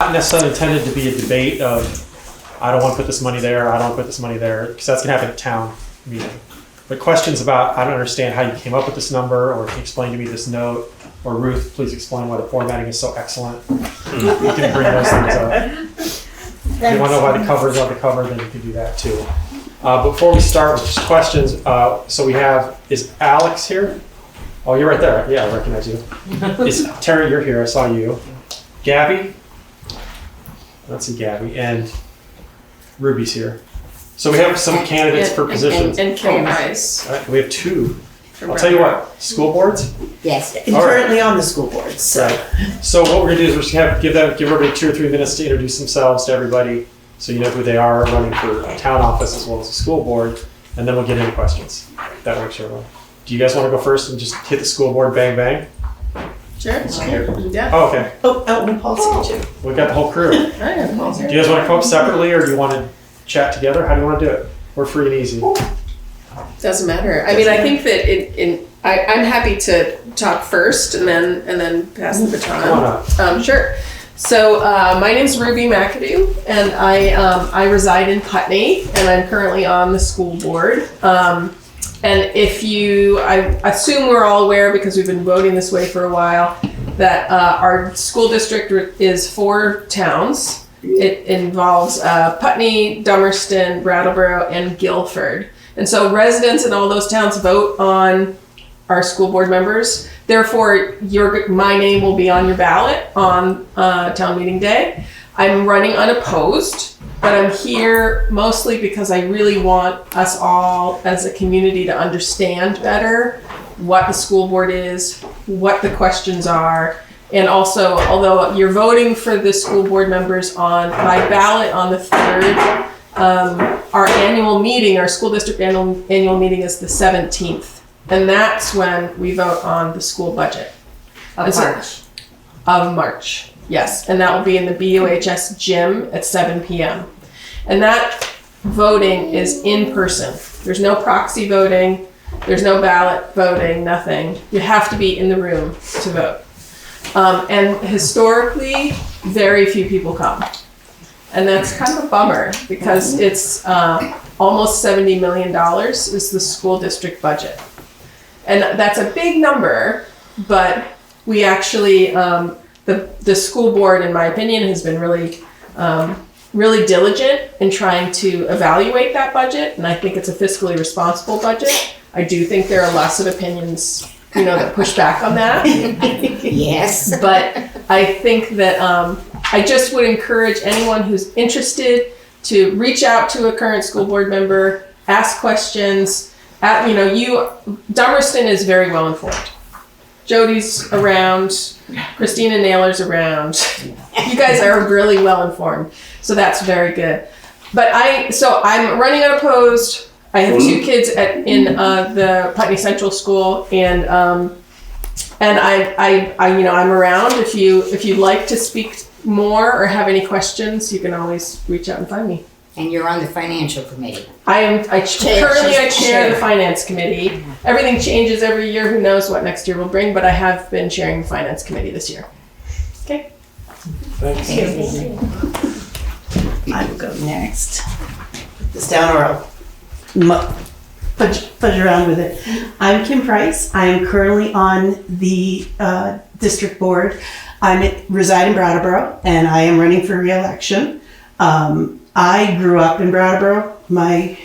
Not necessarily intended to be a debate of, I don't want to put this money there, I don't want to put this money there, because that's going to happen at town meeting. But questions about, I don't understand how you came up with this number, or can you explain to me this note, or Ruth, please explain why the formatting is so excellent. You can bring those things up. If you want to know why the cover is on the cover, then you can do that too. Before we start with just questions, so we have, is Alex here? Oh, you're right there. Yeah, I recognize you. Is Terry, you're here, I saw you. Gabby? I don't see Gabby. And Ruby's here. So we have some candidates for positions. And Kim Rice. All right, we have two. I'll tell you what, school boards? Yes, All currently on the school board. So, right. So what we're gonna do is we're just gonna give everybody 2 or 3 minutes to introduce themselves to everybody, so you know who they are, running for a town office as well as the school board, and then we'll get into questions. That works for everyone. Do you guys want to go first and just hit the school board, bang bang? Sure. Yeah. Oh, okay. oh, Elton Paul's here too. We've got the whole crew. I have Paul's Do here. you guys want to come up separately, or do you want to chat together? How do you want to do it? We're free and easy. Doesn't matter. I mean, I think that I'm happy to talk first and then pass the baton. Come on up. Sure. So my name's Ruby McAdoo, and I reside in Putney, and I'm currently on the school board. And I assume we're all aware, because we've been voting this way for a while, that our school district is 4 towns. It involves Putney, Dummerston, Brattleboro, and Guilford. And so residents in all those towns vote on our school board members. Therefore, my name will be on your ballot on town meeting day. I'm running unopposed, but I'm here mostly because I really want us all as a community to understand better what the school board is, what the questions are, and also, although you're voting for the school board members by ballot on the 3rd, our annual meeting, our school district annual meeting is the 17th. And that's when we vote on the school budget. Of March, yes. And that will be in the BUHS gym at 7 p.m. And that voting is in person. There's no proxy voting. There's no ballot voting, nothing. You have to be in the room to vote. And historically, very few people come. And that's kind of a bummer, because it's almost $70 million is the school district budget. And that's a big number, but we actually, the school board, in my opinion, has been really diligent in trying to evaluate that budget. And I think it's a fiscally responsible budget. I do think there are lots of opinions, that push back on that. Yes. But I think that I just would encourage anyone who's interested to reach out to a current school board member, ask questions. Dummerston is very well informed. Jody's around, Christina Naylor's around. You guys are really well informed, so that's very good. But I'm running unopposed. I have 2 kids in the Putney Central School, and I'm around. If you'd like to speak more or have any questions, you can always reach out and find me. And you're on the financial committee. I chair the finance committee. Everything changes every year. Who knows what next year will bring, but I have been chairing the finance committee this year. Okay. Thanks. I will go next. Put this down, or I'll fudge around with it. I'm Kim Price. I am currently on the district board. I reside in Brattleboro, and I am running for re-election. I grew up in Brattleboro. My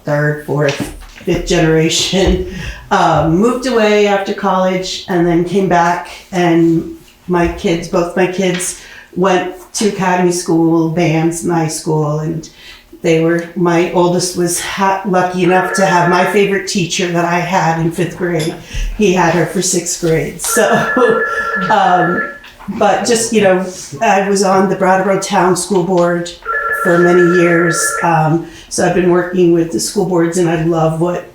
3rd, 4th, 5th generation. Moved away after college and then came back, and both my kids went to academy school, bands, my school, and my oldest was lucky enough to have my favorite teacher that I had in 5th grade. He had her for 6th grade. So, but just, I was on the Brattleboro Town School Board for many years. So I've been working with the school boards, and I love what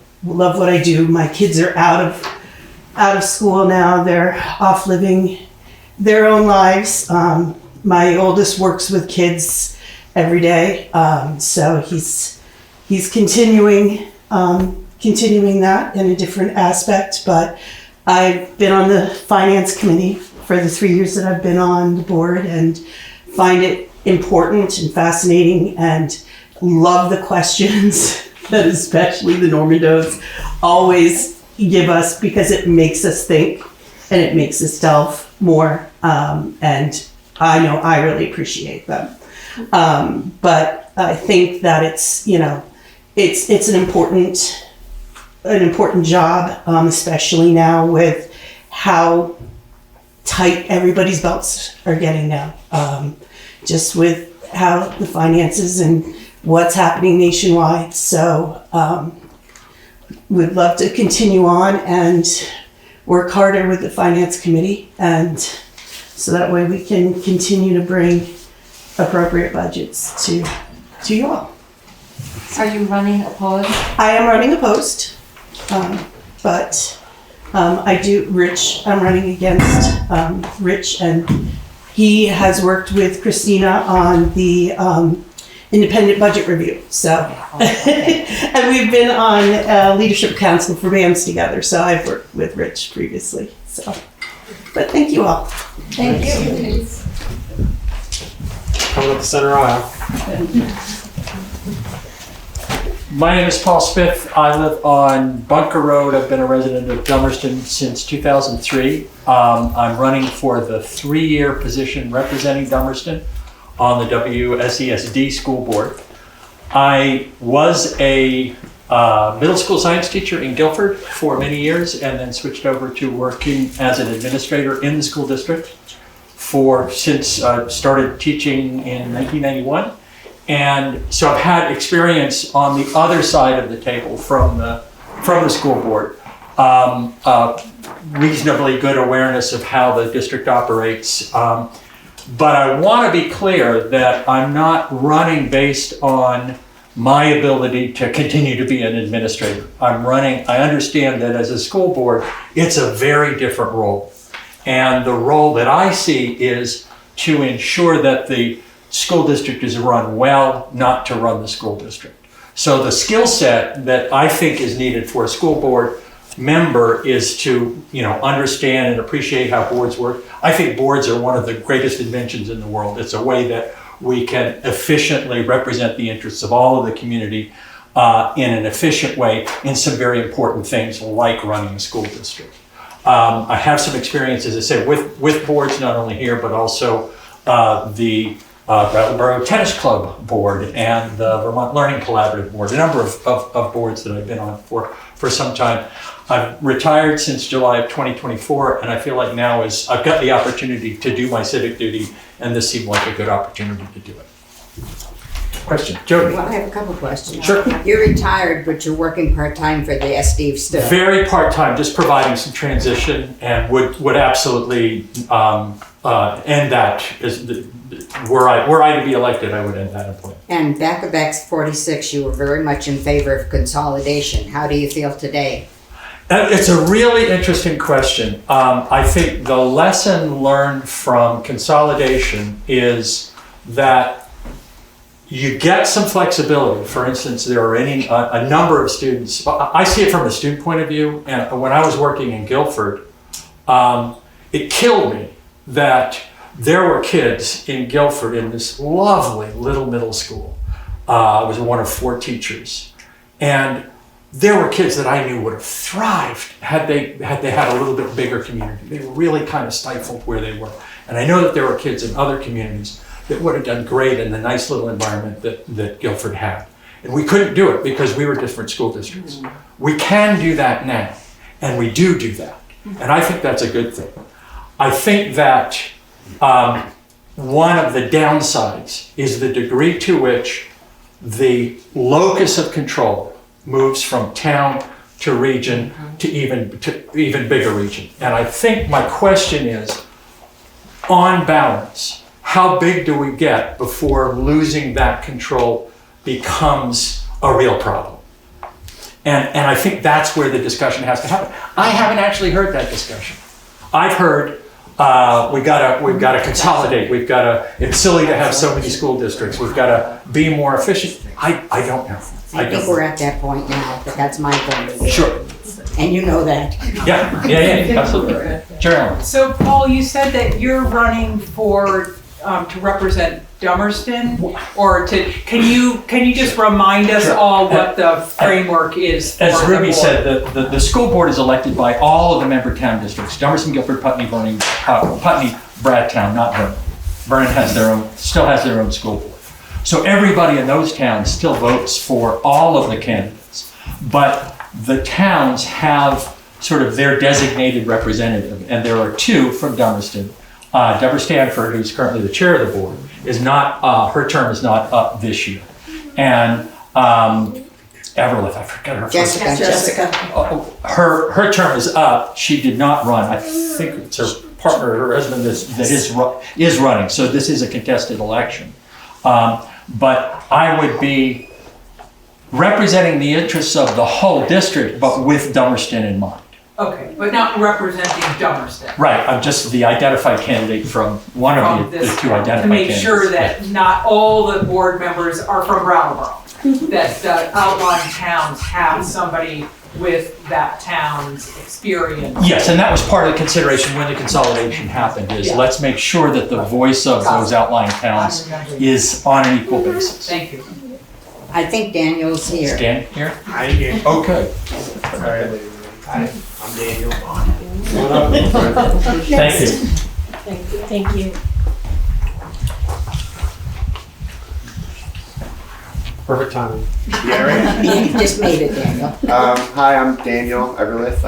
I do. My kids are out of school now. They're off living their own lives. My oldest works with kids every day. So he's continuing that in a different aspect, but I've been on the finance committee for the 3 years that I've been on the board and find it important and fascinating and love the questions that especially the Normandos always give us, because it makes us think and it makes us delve more. And I know I really appreciate them. But I think that it's, you know, it's an important job, especially now with how tight everybody's belts are getting now. Just with how the finances and what's happening nationwide. So we'd love to continue on and work harder with the finance committee, and so that way we can continue to bring appropriate budgets to you all. Are you running opposed? I am running opposed, but I'm running against Rich, and he has worked with Christina on the independent budget review. So, and we've been on leadership council for BAMS together. So I've worked with Rich previously. So, but thank you all. Thank you. Coming up the center aisle. My name is Paul Smith. I live on Bunker Road. I've been a resident of Dummerston since 2003. I'm running for the 3-year position representing Dummerston on the WSESD school board. I was a middle school science teacher in Guilford for many years, and then switched over to working as an administrator in the school district since I started teaching in 1991. And so I've had experience on the other side of the table from the school board. Reasonably good awareness of how the district operates. But I want to be clear that I'm not running based on my ability to continue to be an administrator. I understand that as a school board, it's a very different role. And the role that I see is to ensure that the school district is run well, not to run the school district. So the skill set that I think is needed for a school board member is to, understand and appreciate how boards work. I think boards are one of the greatest inventions in the world. It's a way that we can efficiently represent the interests of all of the community in an efficient way in some very important things like running a school district. I have some experience, as I said, with boards, not only here, but also the Brattleboro Tennis Club board and the Vermont Learning Collaborative board, a number of boards that I've been on for some time. I've retired since July of 2024, and I feel like now I've got the opportunity to do my civic duty, and this seemed like a good opportunity to do it. Question, Jody? Well, I have a couple questions. Sure. You're retired, but you're working part-time for the SD still. Very part-time, just providing some transition, and would absolutely end that. Were I to be elected, I would end that employment. And back of X 46, you were very much in favor of consolidation. How do you feel today? It's a really interesting question. I think the lesson learned from consolidation is that you get some flexibility. For instance, there are a number of students. I see it from a student point of view, and when I was working in Guilford, it killed me that there were kids in Guilford in this lovely little middle school. I was one of 4 teachers, and there were kids that I knew would have thrived had they had a little bit bigger community. They were really kind of stifled where they were. And I know that there were kids in other communities that would have done great in the nice little environment that Guilford had. And we couldn't do it because we were different school districts. We can do that now, and we do that. And I think that's a good thing. I think that one of the downsides is the degree to which the locus of control moves from town to region to even bigger region. And I think my question is, on balance, how big do we get before losing that control becomes a real problem? And I think that's where the discussion has to happen. I haven't actually heard that discussion. I've heard we've got to consolidate. It's silly to have so many school districts. We've got to be more efficient. I don't know. I think we're at that point now, but that's my point of view. Sure. And you know that. Yeah, absolutely. Jeremy. So Paul, you said that you're running for, to represent Dummerston, or can you just remind us all what the framework is for As the Ruby board? said, the school board is elected by all of the member town districts. Dummerston, Guilford, Putney, Bradtown, not Vernon. Vernon still has their own school board. So everybody in those towns still votes for all of the candidates. But the towns have sort of their designated representative, and there are two from Dummerston. Deborah Stanford, who's currently the chair of the board, is not, her term is not up this year. And Everlith, I forget her first name. Jessica. Her term is up. She did not run. I think it's her partner, her husband that is running. So this is a contested election. But I would be representing the interests of the whole district, but with Dummerston in mind. Okay, but not representing Dummerston. Right, I'm just the identified candidate from one of the two identified To make candidates. sure that not all the board members are from Brattleboro. That the outlying towns have somebody with that town's experience. Yes, and that was part of the consideration when the consolidation happened, is Yeah. let's make sure that the voice of those outlying towns is on an equal basis. Thank you. I think Daniel's here. Stand here? Hi again. Okay. Hi, I'm Daniel. Thank you. Thank you. Perfect timing. Yeah, right. You just made it, Daniel. Hi, I'm Daniel Everlith.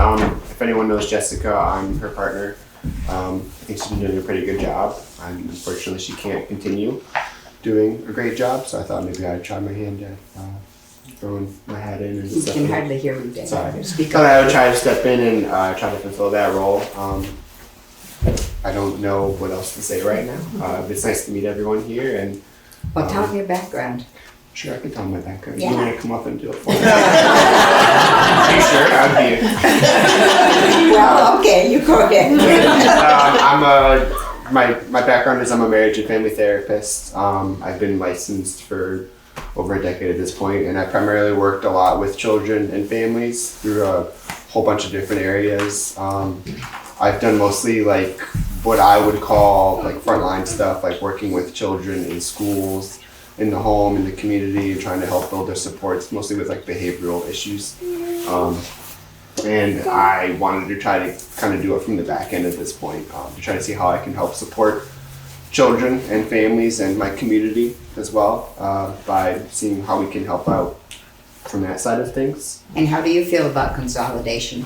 If anyone knows Jessica, I'm her partner. I think she's been doing a pretty good job. Unfortunately, she can't continue doing a great job, so I thought maybe I'd try my hand at throwing my hat in and You step can in. hardly hear you, Daniel. Sorry. Speak Thought I would up. try to step in and try to fulfill that role. I don't know what else to say right now. It's nice to meet everyone here, and Well, tell me your background. sure, I can tell my background. Yeah. You want to come up and do it for me? Are you sure? I'd be. Well, okay, you go ahead. My background is I'm a marriage and family therapist. I've been licensed for over a decade at this point, and I primarily worked a lot with children and families through a whole bunch of different areas. I've done mostly like what I would call like frontline stuff, like working with children in schools, in the home, in the community, and trying to help build their supports, mostly with like behavioral issues. And I wanted to try to kind of do it from the back end at this point, to try to see how I can help support children and families and my community as well, by seeing how we can help out from that side of things. And how do you feel about consolidation?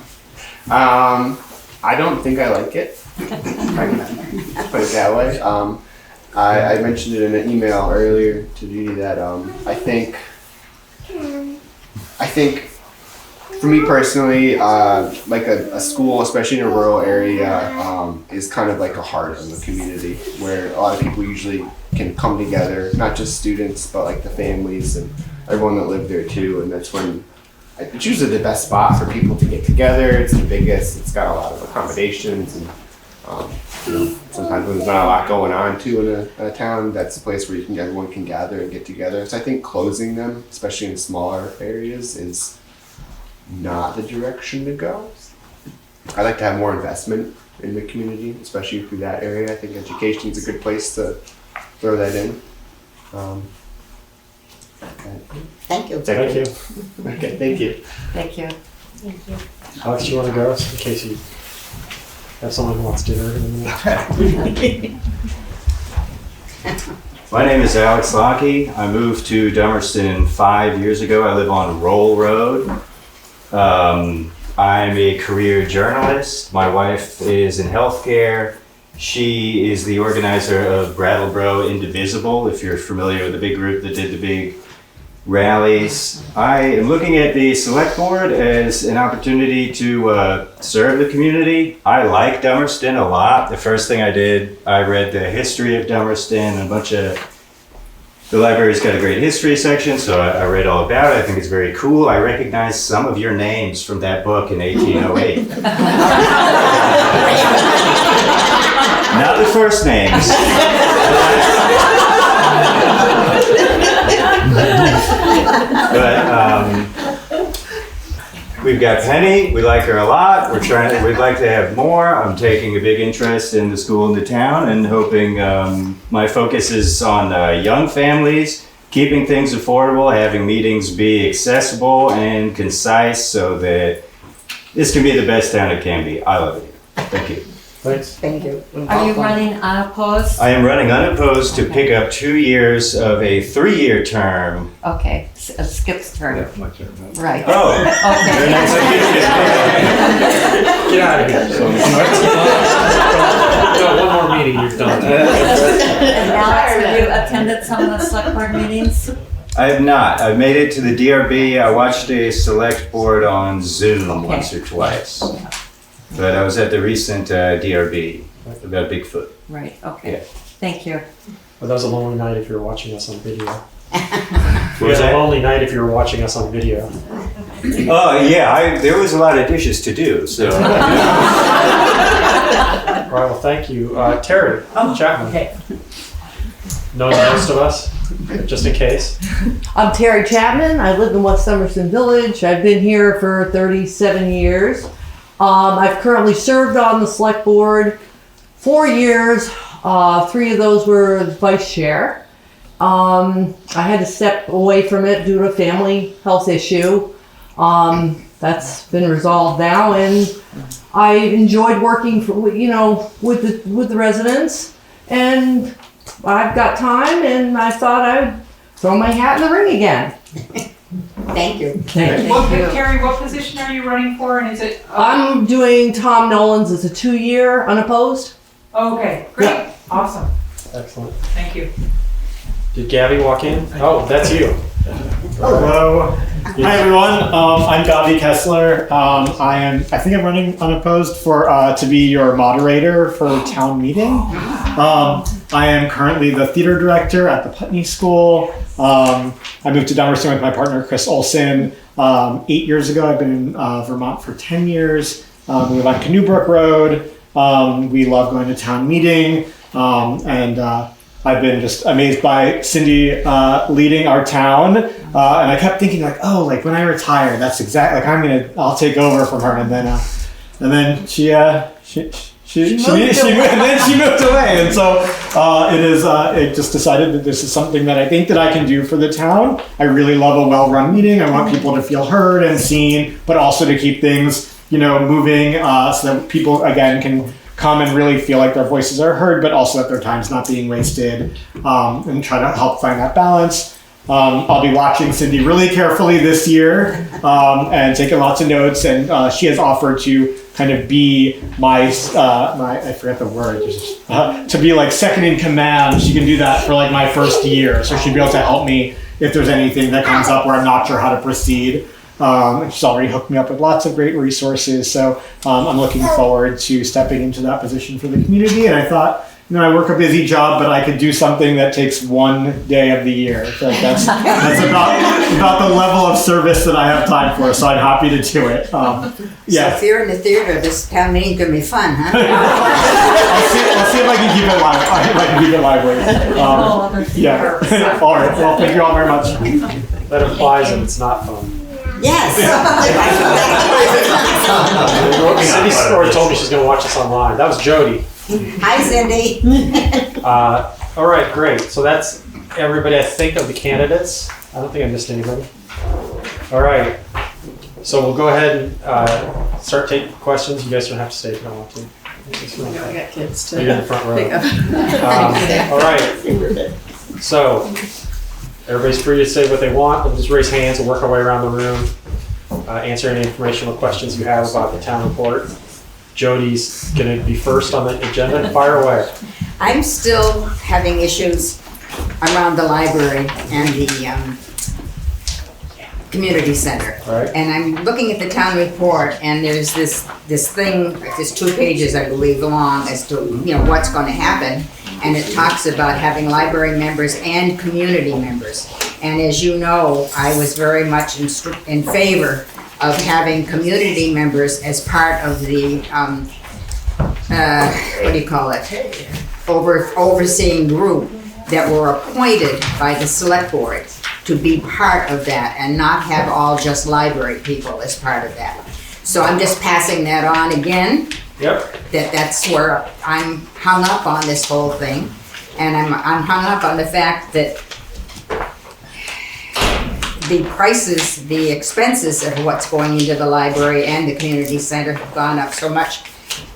I don't think I like it. If I can put it that way. I mentioned it in an email earlier to Judy that I think for me personally, like a school, especially in a rural area, is kind of like a heart of the community where a lot of people usually can come together, not just students, but like the families and everyone that lived there too. And that's when it's usually the best spot for people to get together. It's the biggest. It's got a lot of accommodations, and sometimes when there's not a lot going on too in a town, that's a place where everyone can gather and get together. So I think closing them, especially in smaller areas, is not the direction to go. I'd like to have more investment in the community, especially through that area. I think education is a good place to throw that in. Thank you. Thank you. Okay, thank you. Thank you. Alex, do you want to go in case you have someone who wants dinner in a minute? My name is Alex Lockey. I moved to Dummerston 5 years ago. I live on Roll Road. I'm a career journalist. My wife is in healthcare. She is the organizer of Brattleboro Indivisible, if you're familiar with the big group that did the big rallies. I am looking at the Selectboard as an opportunity to serve the community. I like Dummerston a lot. The first thing I did, I read the history of Dummerston, the library's got a great history section, so I read all about it. I think it's very cool. I recognize some of your names from that book in 1808. Not the first names. But we've got Penny. We like her a lot. We'd like to have more. I'm taking a big interest in the school and the town, and hoping my focus is on young families, keeping things affordable, having meetings be accessible and concise, so that this can be the best town it can be. I love it here. Thank you. Thanks. Thank you. Are you running unopposed? I am running unopposed to pick up 2 years of a 3-year term. Okay, Skip's turn. Right. Oh, very Okay. nice to meet you. Get out of here. No, one more meeting, you're done. And Alex, have you attended some of the select board meetings? I have not. I've made it to the DRB. I watched a select board on Zoom once or twice. But I was at the recent DRB about Bigfoot. Right, okay. Yeah. Thank you. Well, that was a lonely night if you were watching us on video. What It was was a that? lonely night if you were watching us on video. Oh, yeah. There was a lot of dishes to do, so. All right, well, thank you. Terry Chapman. Okay. Knows most of us, just in case. I'm Terry Chapman. I live in West Dummerston Village. I've been here for 37 years. I've currently served on the select board 4 years. 3 of those were as vice chair. I had to step away from it due to a family health issue. That's been resolved now, and I enjoyed working for, with the residents, and I've got time, and I thought I'd throw my hat in the ring again. Thank you. Carrie, what position are you running for, and is it? I'm doing Tom Nolan's as a 2-year unopposed. Okay, great, awesome, Excellent. thank you. Did Gabby walk in? Oh, that's you. Hello. Hi everyone. I'm Gavi Kessler. I think I'm running unopposed for to be your moderator for town meeting. I am currently the theater director at the Putney School. I moved to Dummerston with my partner Chris Olson 8 years ago. I've been in Vermont for 10 years. We live on Canoebrook Road. We love going to town meeting, and I've been just amazed by Cindy leading our town, and I kept thinking when I retire, that's exactly I'll take over from her, and then she moved away, and so it just decided that this is something that I think that I can do for the town. I really love a well-run meeting. I want people to feel heard and seen, but also to keep things moving, so that people again can come and really feel like their voices are heard, but also that their time's not being wasted, and try to help find that balance. I'll be watching Cindy really carefully this year, and taking lots of notes, and she has offered to kind of be my I forget the word, to be like second in command. She can do that for like my first year, so she'd be able to help me if there's anything that comes up where I'm not sure how to proceed. She's already hooked me up with lots of great resources, so I'm looking forward to stepping into that position for the community. And I thought, I work a busy job, but I could do something that takes 1 day of the year. I feel like that's about the level of service that I have time for, so I'm happy to do it. So if you're in the theater, this town meeting can be fun, huh? I'll see if I can keep it lively. Yeah. All right. Well, thank you all very much. That implies that it's not fun. Yes. Cindy already told me she's going to watch this online. That was Jody. Hi, Cindy. All right, great. So that's everybody, I think, of the candidates. I don't think I missed anybody. All right. So we'll go ahead and start taking questions. You guys don't have to stay if you don't want to. I got kids to You're in the front row. pick up. All right. So everybody's free to say what they want. We'll just raise hands and work our way around the room. Answer any informational questions you have about the town report. Jody's going to be first on the agenda. Fire away. I'm still having issues around the library and the community center. All right. And I'm looking at the town report, and there's this thing, there's 2 pages, I believe, long as to what's going to happen. And it talks about having library members and community members. And as you know, I was very much in favor of having community members as part of the, overseeing group that were appointed by the select board. to be part of that and not have all just library people as part of that. So I'm just passing that on again. Yep. That's where I'm hung up on this whole thing. And I'm hung up on the fact that the prices, the expenses of what's going into the library and the community center have gone up so much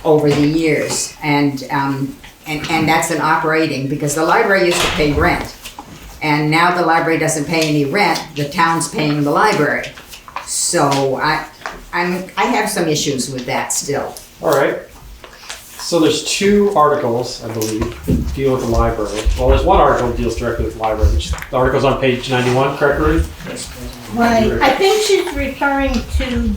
over the years. And that's an operating, because the library used to pay rent. And now the library doesn't pay any rent, the town's paying the library. So I have some issues with that still. All right. So there's 2 articles, I believe, deal with the library. Well, there's one article that deals directly with the library. The article's on page 91, correct, Rudy? Right, I think she's referring to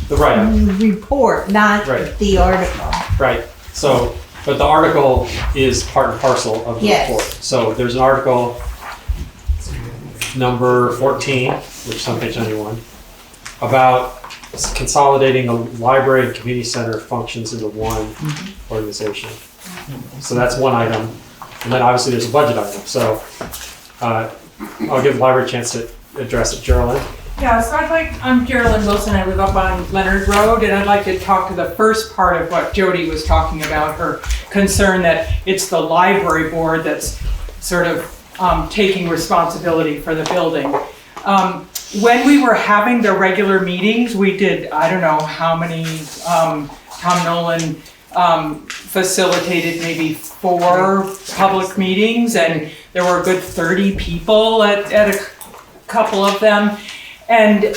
The write-up. report, not Right. the article. Right. So, but the article is part and parcel of the Yes. report. So there's an article number 14, which is on page 91, about consolidating the library and community center functions into one organization. So that's one item. And then obviously there's a budget item. So I'll give the library a chance to address it. Geraldine? Yeah, so I'm Geraldine Wilson, I live up on Leonard Road, and I'd like to talk to the first part of what Jody was talking about, her concern that it's the library board that's sort of taking responsibility for the building. When we were having the regular meetings, we did, I don't know how many, Tom Nolan facilitated maybe 4 public meetings, and there were a good 30 people at a couple of them. And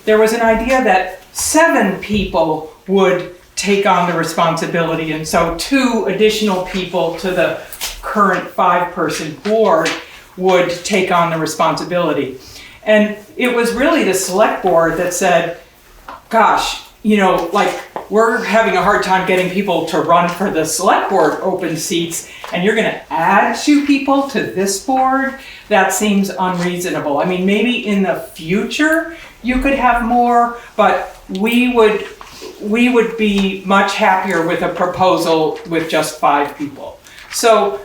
there was an idea that 7 people would take on the responsibility, and so 2 additional people to the current 5-person board would take on the responsibility. And it was really the select board that said, gosh, you know, like, we're having a hard time getting people to run for the select board open seats, and you're gonna add 2 people to this board? That seems unreasonable. I mean, maybe in the future you could have more, but we would be much happier with a proposal with just 5 people. So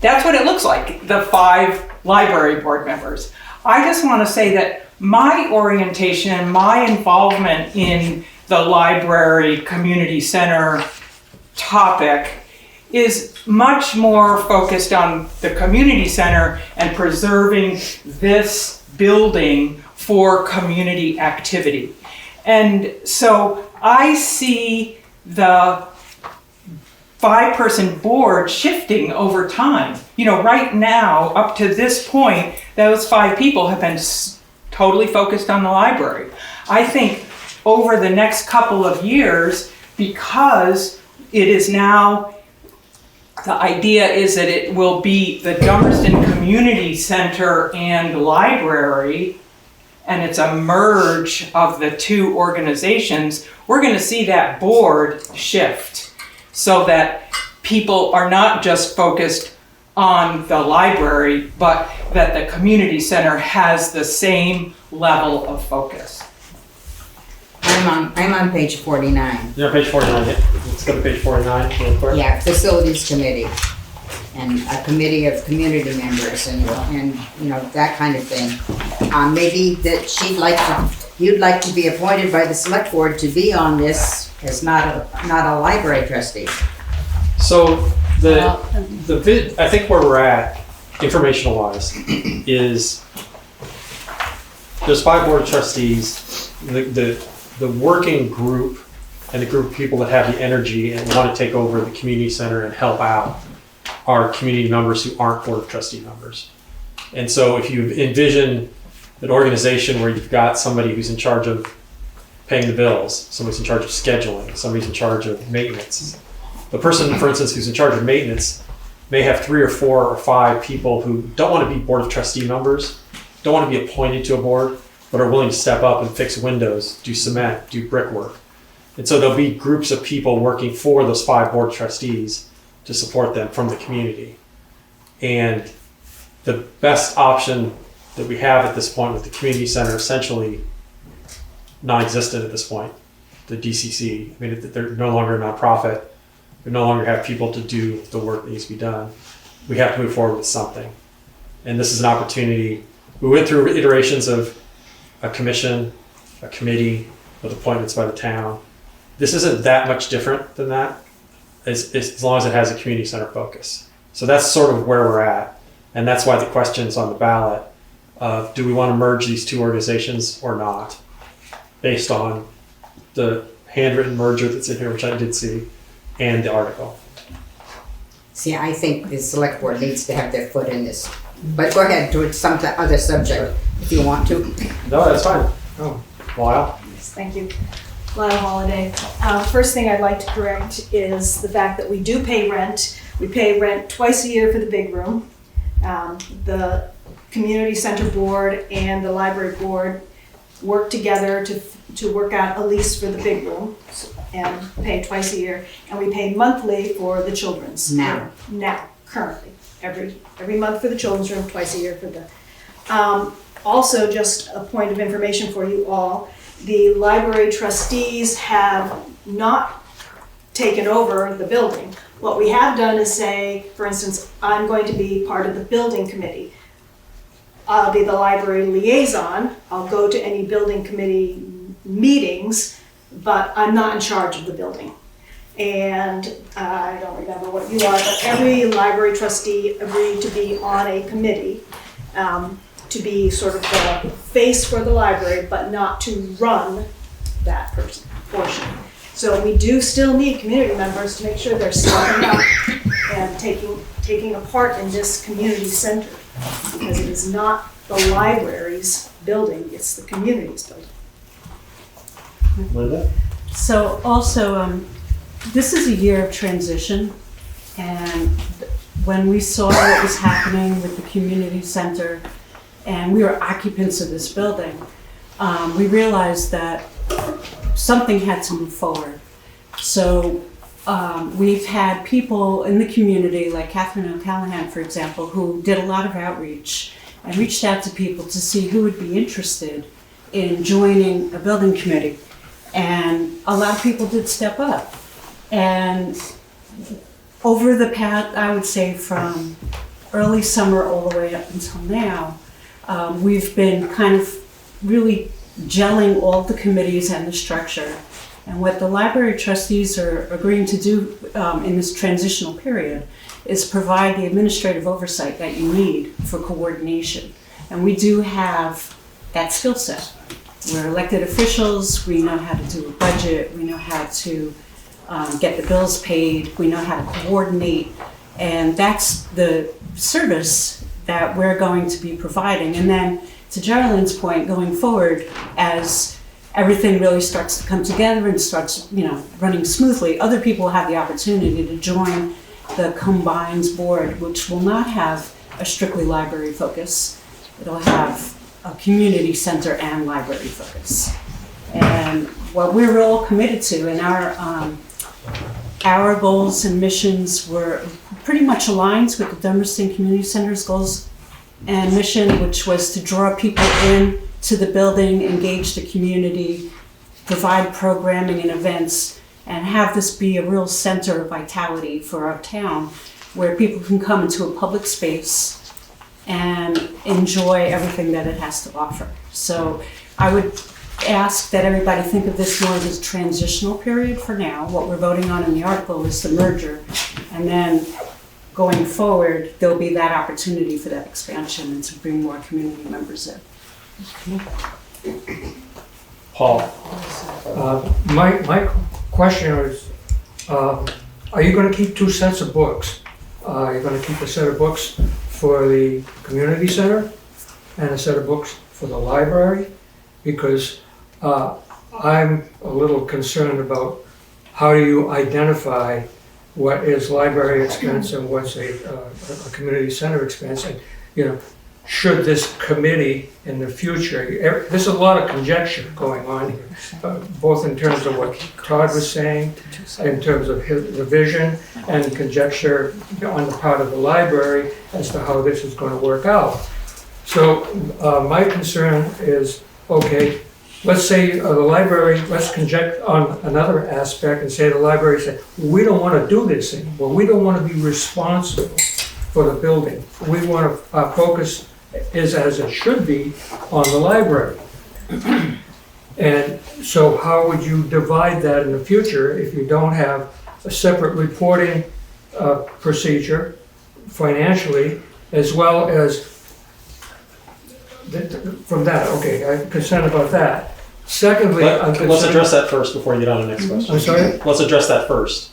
that's what it looks like, the 5 library board members. I just want to say that my orientation, my involvement in the library community center topic is much more focused on the community center and preserving this building for community activity. And so I see the 5-person board shifting over time. You know, right now, up to this point, those 5 people have been totally focused on the library. I think over the next couple of years, because it is now, the idea is that it will be the Dummerston Community Center and library, and it's a merge of the 2 organizations, we're going to see that board shift so that people are not just focused on the library, but that the community center has the same level of focus. I'm on page 49. You're on page 49. Let's go to page 49 real quick. Yeah, facilities committee, and a committee of community members, and you know, that kind of thing. Maybe that you'd like to be appointed by the select board to be on this as not a library trustee. So I think where we're at, informational wise, is there's 5 board of trustees. The working group and the group of people that have the energy and want to take over the community center and help out are community members who aren't board of trustee members. And so if you envision an organization where you've got somebody who's in charge of paying the bills, somebody's in charge of scheduling, somebody's in charge of maintenance. The person, for instance, who's in charge of maintenance may have 3 or 4 or 5 people who don't want to be board of trustee members, don't want to be appointed to a board, but are willing to step up and fix windows, do cement, do brickwork. And so there'll be groups of people working for those 5 board trustees to support them from the community. And the best option that we have at this point with the community center essentially non-existent at this point, the DCC. I mean, they're no longer a nonprofit. We no longer have people to do the work that needs to be done. We have to move forward with something. And this is an opportunity we went through iterations of a commission, a committee with appointments by the town. This isn't that much different than that, as long as it has a community center focus. So that's sort of where we're at. And that's why the question's on the ballot of, do we want to merge these two organizations or not? Based on the handwritten merger that's in here, which I did see, and the article. See, I think the select board needs to have their foot in this. But go ahead to some other subject if you want to. No, that's fine. Oh, wow. Thank you. Lyle Holiday. First thing I'd like to correct is the fact that we do pay rent. We pay rent twice a year for the big room. The community center board and the library board work together to work out a lease for the big room and pay twice a year. And we pay monthly for the children's. Now, currently. Every month for the children's room, twice a year for the. Also, just a point of information for you all, the library trustees have not taken over the building. What we have done is say, for instance, I'm going to be part of the building committee. I'll be the library liaison. I'll go to any building committee meetings, but I'm not in charge of the building. And I don't remember what you are, but every library trustee agreed to be on a committee to be sort of the face for the library, but not to run that portion. So we do still need community members to make sure they're stepping up and taking a part in this community center, because it is not the library's building, it's the community's building. Linda? So also, this is a year of transition, and when we saw what was happening with the community center, and we were occupants of this building, we realized that something had to move forward. So we've had people in the community, like Catherine O'Callahan, for example, who did a lot of outreach and reached out to people to see who would be interested in joining a building committee. And a lot of people did step up. And over the past, I would say from early summer all the way up until now, we've been kind of really gelling all the committees and the structure. And what the library trustees are agreeing to do in this transitional period is provide the administrative oversight that you need for coordination. And we do have that skill set. We're elected officials, we know how to do a budget, we know how to get the bills paid, we know how to coordinate, and that's the service that we're going to be providing. And then to Geraldine's point, going forward, as everything really starts to come together and starts, running smoothly, other people have the opportunity to join the combined board, which will not have a strictly library focus. It'll have a community center and library focus. And what we're all committed to, and our goals and missions were pretty much aligned with the Dummerston Community Center's goals and mission, which was to draw people in to the building, engage the community, provide programming and events, and have this be a real center of vitality for our town, where people can come into a public space and enjoy everything that it has to offer. So I would ask that everybody think of this more as a transitional period for now. What we're voting on in the article is the merger, and then going forward, there'll be that opportunity for that expansion and to bring more community members in. Paul? My question is, are you going to keep two sets of books? Are you going to keep a set of books for the community center and a set of books for the library? Because I'm a little concerned about how do you identify what is library expense and what's a community center expense. And, should this committee in the future, there's a lot of conjecture going on here, both in terms of what Todd was saying, in terms of the vision, and conjecture on the part of the library as to how this is going to work out. So my concern is, okay, let's say the library, let's conject on another aspect and say the library said, we don't want to do this anymore. We don't want to be responsible for the building. We want to focus is as it should be on the library. And so how would you divide that in the future if you don't have a separate reporting procedure financially, as well as from that? Okay, I'm concerned about that. Secondly, Let's address that first before you get on to the next question. I'm sorry? Let's address that first,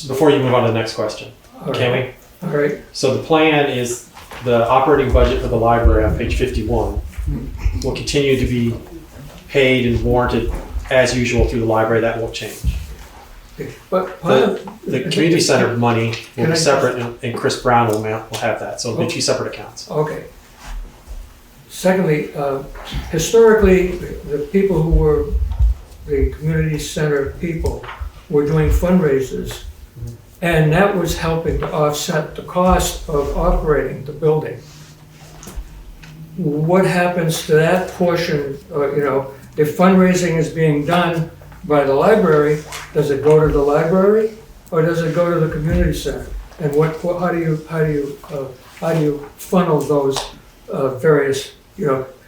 before you move on to the next question. All Can right. we? All right. So the plan is the operating budget for the library on page 51 will continue to be paid and warranted as usual through the library. That won't change. But The community center money will Can I be just- separate, and Chris Brown will have that. So it'll be two separate accounts. Okay. Secondly, historically, the people who were the community center people were doing fundraisers, and that was helping to offset the cost of operating the building. What happens to that portion, if fundraising is being done by the library, does it go to the library or does it go to the community center? And how do you funnel those various,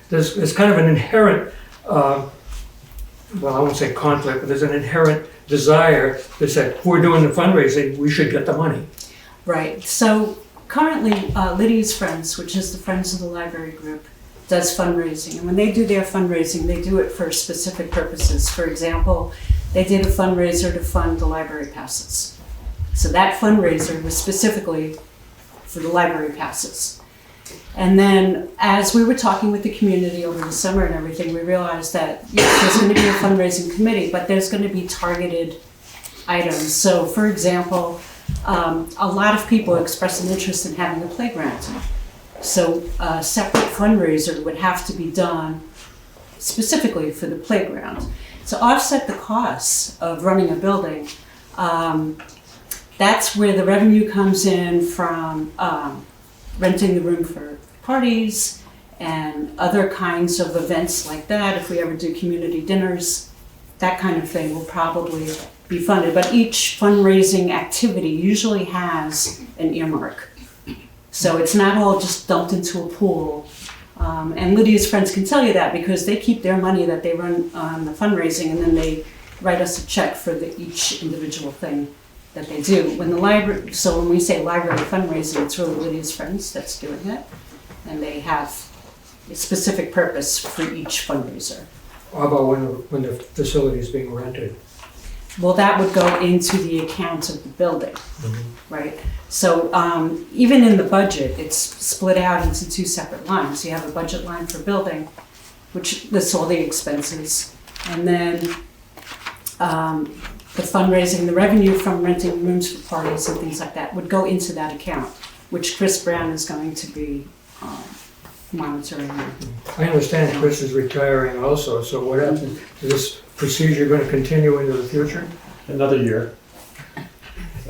there's kind of an inherent, well, I won't say conflict, but there's an inherent desire that said, if we're doing the fundraising, we should get the money. Right, so currently Lydia's Friends, which is the Friends of the Library group, does fundraising. And when they do their fundraising, they do it for specific purposes. For example, they did a fundraiser to fund the library passes. So that fundraiser was specifically for the library passes. And then as we were talking with the community over the summer and everything, we realized that yes, there's going to be a fundraising committee, but there's going to be targeted items. So for example, a lot of people expressed an interest in having a playground. So a separate fundraiser would have to be done specifically for the playground. To offset the costs of running a building, that's where the revenue comes in from renting the room for parties and other kinds of events like that. If we ever do community dinners, that kind of thing will probably be funded. But each fundraising activity usually has an earmark. So it's not all just dumped into a pool. And Lydia's Friends can tell you that because they keep their money that they run on the fundraising and then they write us a check for each individual thing that they do. So when we say library fundraising, it's really Lydia's Friends that's doing it. And they have a specific purpose for each fundraiser. How about when the facility is being rented? Well, that would go into the account of the building, right? So even in the budget, it's split out into two separate lines. You have a budget line for building, which lists all the expenses, and then the fundraising, the revenue from renting rooms for parties and things like that would go into that account, which Chris Brown is going to be monitoring. I understand Chris is retiring also, so what happens? Is this procedure going to continue into the future? Another year.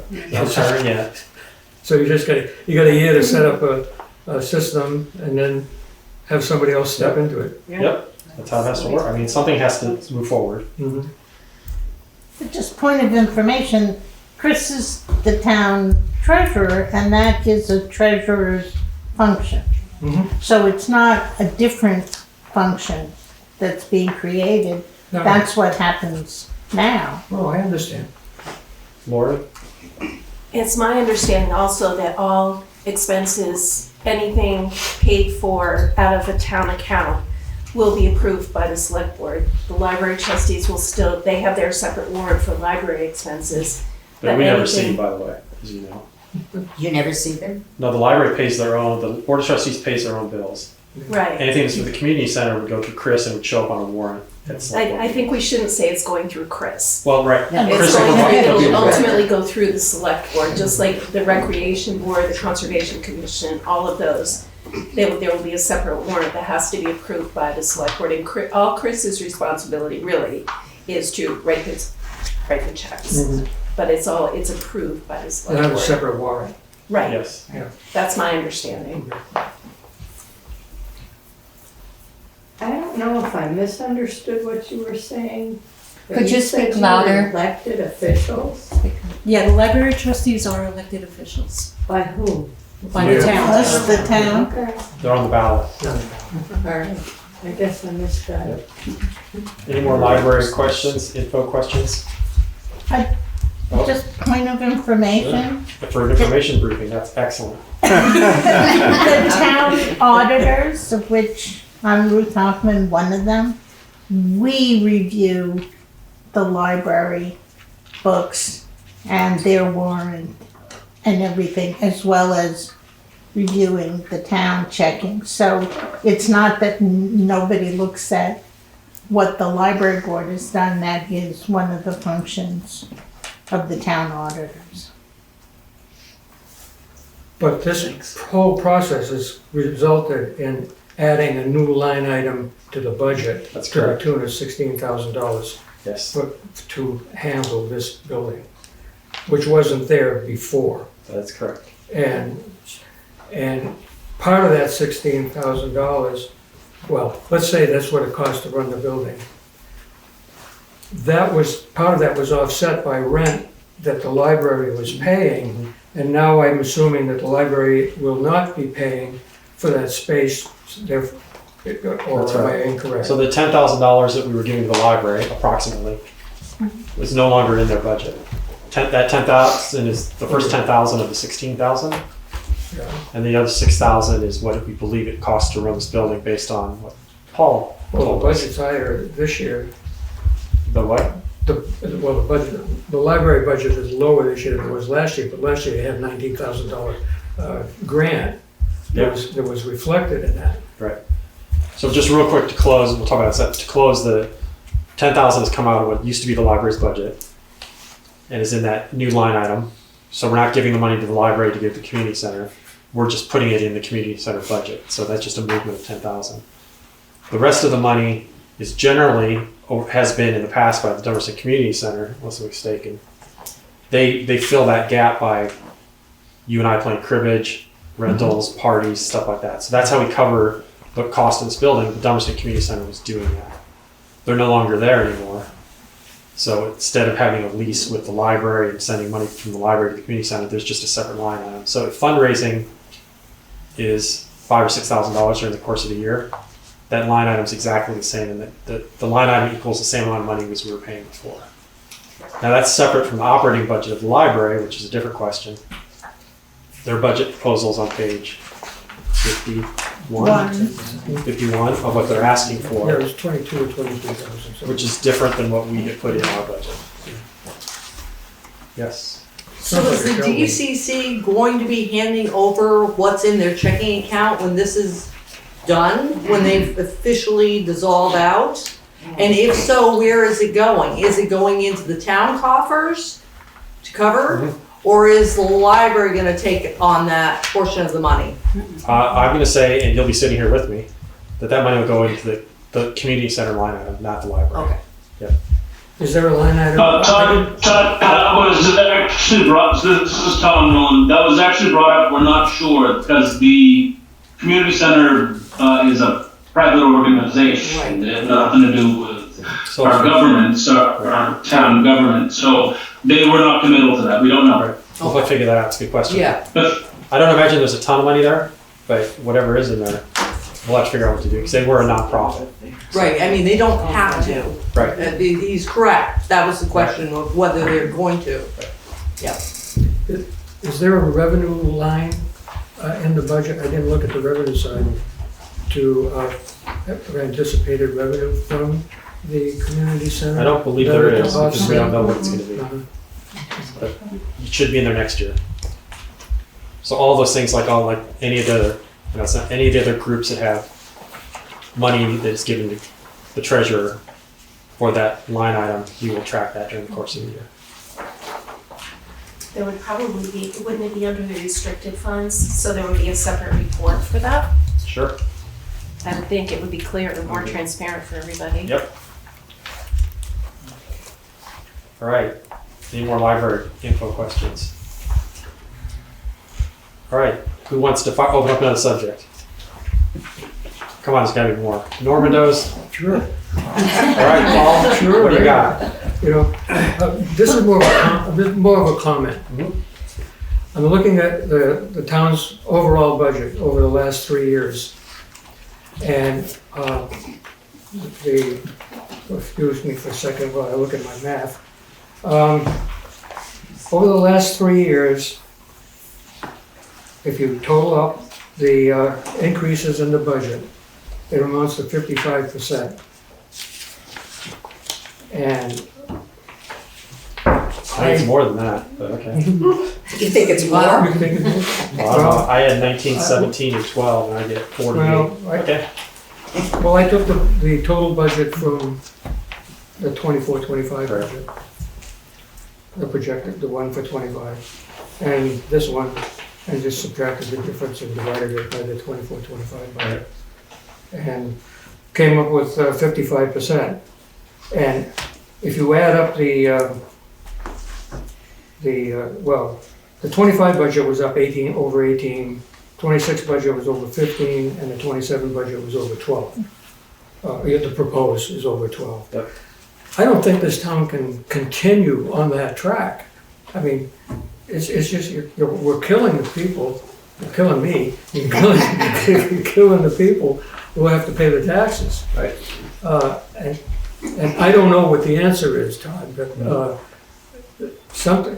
Not sure yet. So you got a year to set up a system and then have somebody else step into it. Yep, that's how it has to work. I mean, something has to move forward. Just point of information, Chris is the town treasurer, and that is a treasurer's function. So it's not a different function that's being created. No. That's what happens now. Oh, I understand. Laura? It's my understanding also that all expenses, anything paid for out of a town account will be approved by the select board. The library trustees will still, they have their separate warrant for library expenses. But we never see, by the way, as you know. You never see them? No, the library pays their own, the board of trustees pays their own bills. Right. Anything that's for the community center would go through Chris and would show up on a warrant. I think we shouldn't say it's going through Chris. Well, right. It's it'll ultimately go through the select board, just like the recreation board, the conservation commission, all of those. There will be a separate warrant that has to be approved by the select board. And all Chris's responsibility really is to write the checks. But it's approved by the select They have board. a separate warrant. Right. Yes. Yeah. That's my understanding. I don't know if I misunderstood what you were saying. Could you said speak louder? Elected officials? Yeah, the library trustees are elected officials. By whom? By the town. Plus the town. Okay, They're on the ballot. all right. I guess I missed that. Any more library questions, info questions? Just point of information. For an information briefing, that's excellent. The town auditors, of which I'm Ruth Hoffman, one of them, we review the library books and their warrant and everything, as well as reviewing the town checking. So it's not that nobody looks at what the library board has done. That is one of the functions of the town auditors. But this whole process has resulted in adding a new line item to the budget. That's to the correct. tune of $16,000 Yes, to handle this building, which wasn't there before. that's correct. And part of that $16,000, well, let's say that's what it cost to run the building. Part of that was offset by rent that the library was paying, and now I'm assuming that the library will not be paying for that space, or That's am I right. incorrect? So the $10,000 that we were giving to the library, approximately, was no longer in their budget. That 10,000 is the first 10,000 of the 16,000, Yeah. and the other 6,000 is what we believe it costs to run this building based on what Paul Well, told the us. budget's higher this year. The what? The library budget is lower this year than it was last year, but last year they had $19,000 grant that was reflected in that. Right. So just real quick to close, we'll talk about that. To close, the 10,000 has come out of what used to be the library's budget and is in that new line item. So we're not giving the money to the library to give the community center. We're just putting it in the community center budget. So that's just a movement of 10,000. The rest of the money is generally, or has been in the past by the Dummerston Community Center, unless I'm mistaken. They fill that gap by you and I playing cribbage, rentals, parties, stuff like that. So that's how we cover the cost of this building. The Dummerston Community Center was doing that. They're no longer there anymore. So instead of having a lease with the library and sending money from the library to the community center, there's just a separate line item. So fundraising is $5,000 or $6,000 during the course of the year. That line item is exactly the same, and the line item equals the same amount of money as we were paying before. Now that's separate from the operating budget of the library, which is a different question. Their budget proposal is on page 51 of what they're asking Yeah, it for, was 22 or 23,000. which is different than what we had put in our budget. Yes. So is the DCC going to be handing over what's in their checking account when this is done, when they've officially dissolved out? And if so, where is it going? Is it going into the town coffers to cover? Or is the library gonna take on that portion of the money? I'm gonna say, and you'll be sitting here with me, that money will go into the community center line item, not the library. Okay. Is there a line item? That was actually brought, this is Tom Nolan, that was actually brought up, we're not sure, because the community center is a private organization. It had nothing to do with our government, our town government, so they were not committal to that, we don't know. We'll have to figure that out, it's a good question. Yeah. I don't imagine there's a ton of money there, but whatever is in there, we'll have to figure out what to do, because they were a nonprofit. Right, I mean, they don't have to. Right. He's correct, that was the question of whether they're going to. Yeah. Is there a revenue line in the budget? I didn't look at the revenue side to anticipated revenue from the community center. I don't believe there is, because we don't know what it's gonna be. But it should be in there next year. So all those things, like any of the, it's not any of the other groups that have money that is given to the treasurer for that line item, you will track that during the course of the year. There would probably be, wouldn't it be under the restricted funds? So there would be a separate report for that? Sure. I would think it would be clear and more transparent for everybody. Yep. All right. Any more library info questions? All right. Who wants to open up another subject? Come on, there's got to be more. Norman knows. Sure. All right, Paul. Sure. What do you got? You know, this is more of a comment. I'm looking at the town's overall budget over the last 3 years. And excuse me for a second while I look at my math. Over the last 3 years, if you total up the increases in the budget, it amounts to 55%. And I think it's more than that, but okay. You think it's more? You think it's more? Well, I had 19, 17, and 12, and I get 48. Well, Okay. Well, I took the total budget from the 24-25 budget. The projected, the one for 25, and this one, and just subtracted the difference and divided it by the 24-25 budget. And came up with 55%. And if you add up the 25 budget was up over 18, 26 budget was over 15, and the 27 budget was over 12. Yet the proposed is over 12. Yep. I don't think this town can continue on that track. I mean, it's just, we're killing the people, you're killing me, you're killing the people who have to pay the taxes. Right. And I don't know what the answer is, Todd, but something,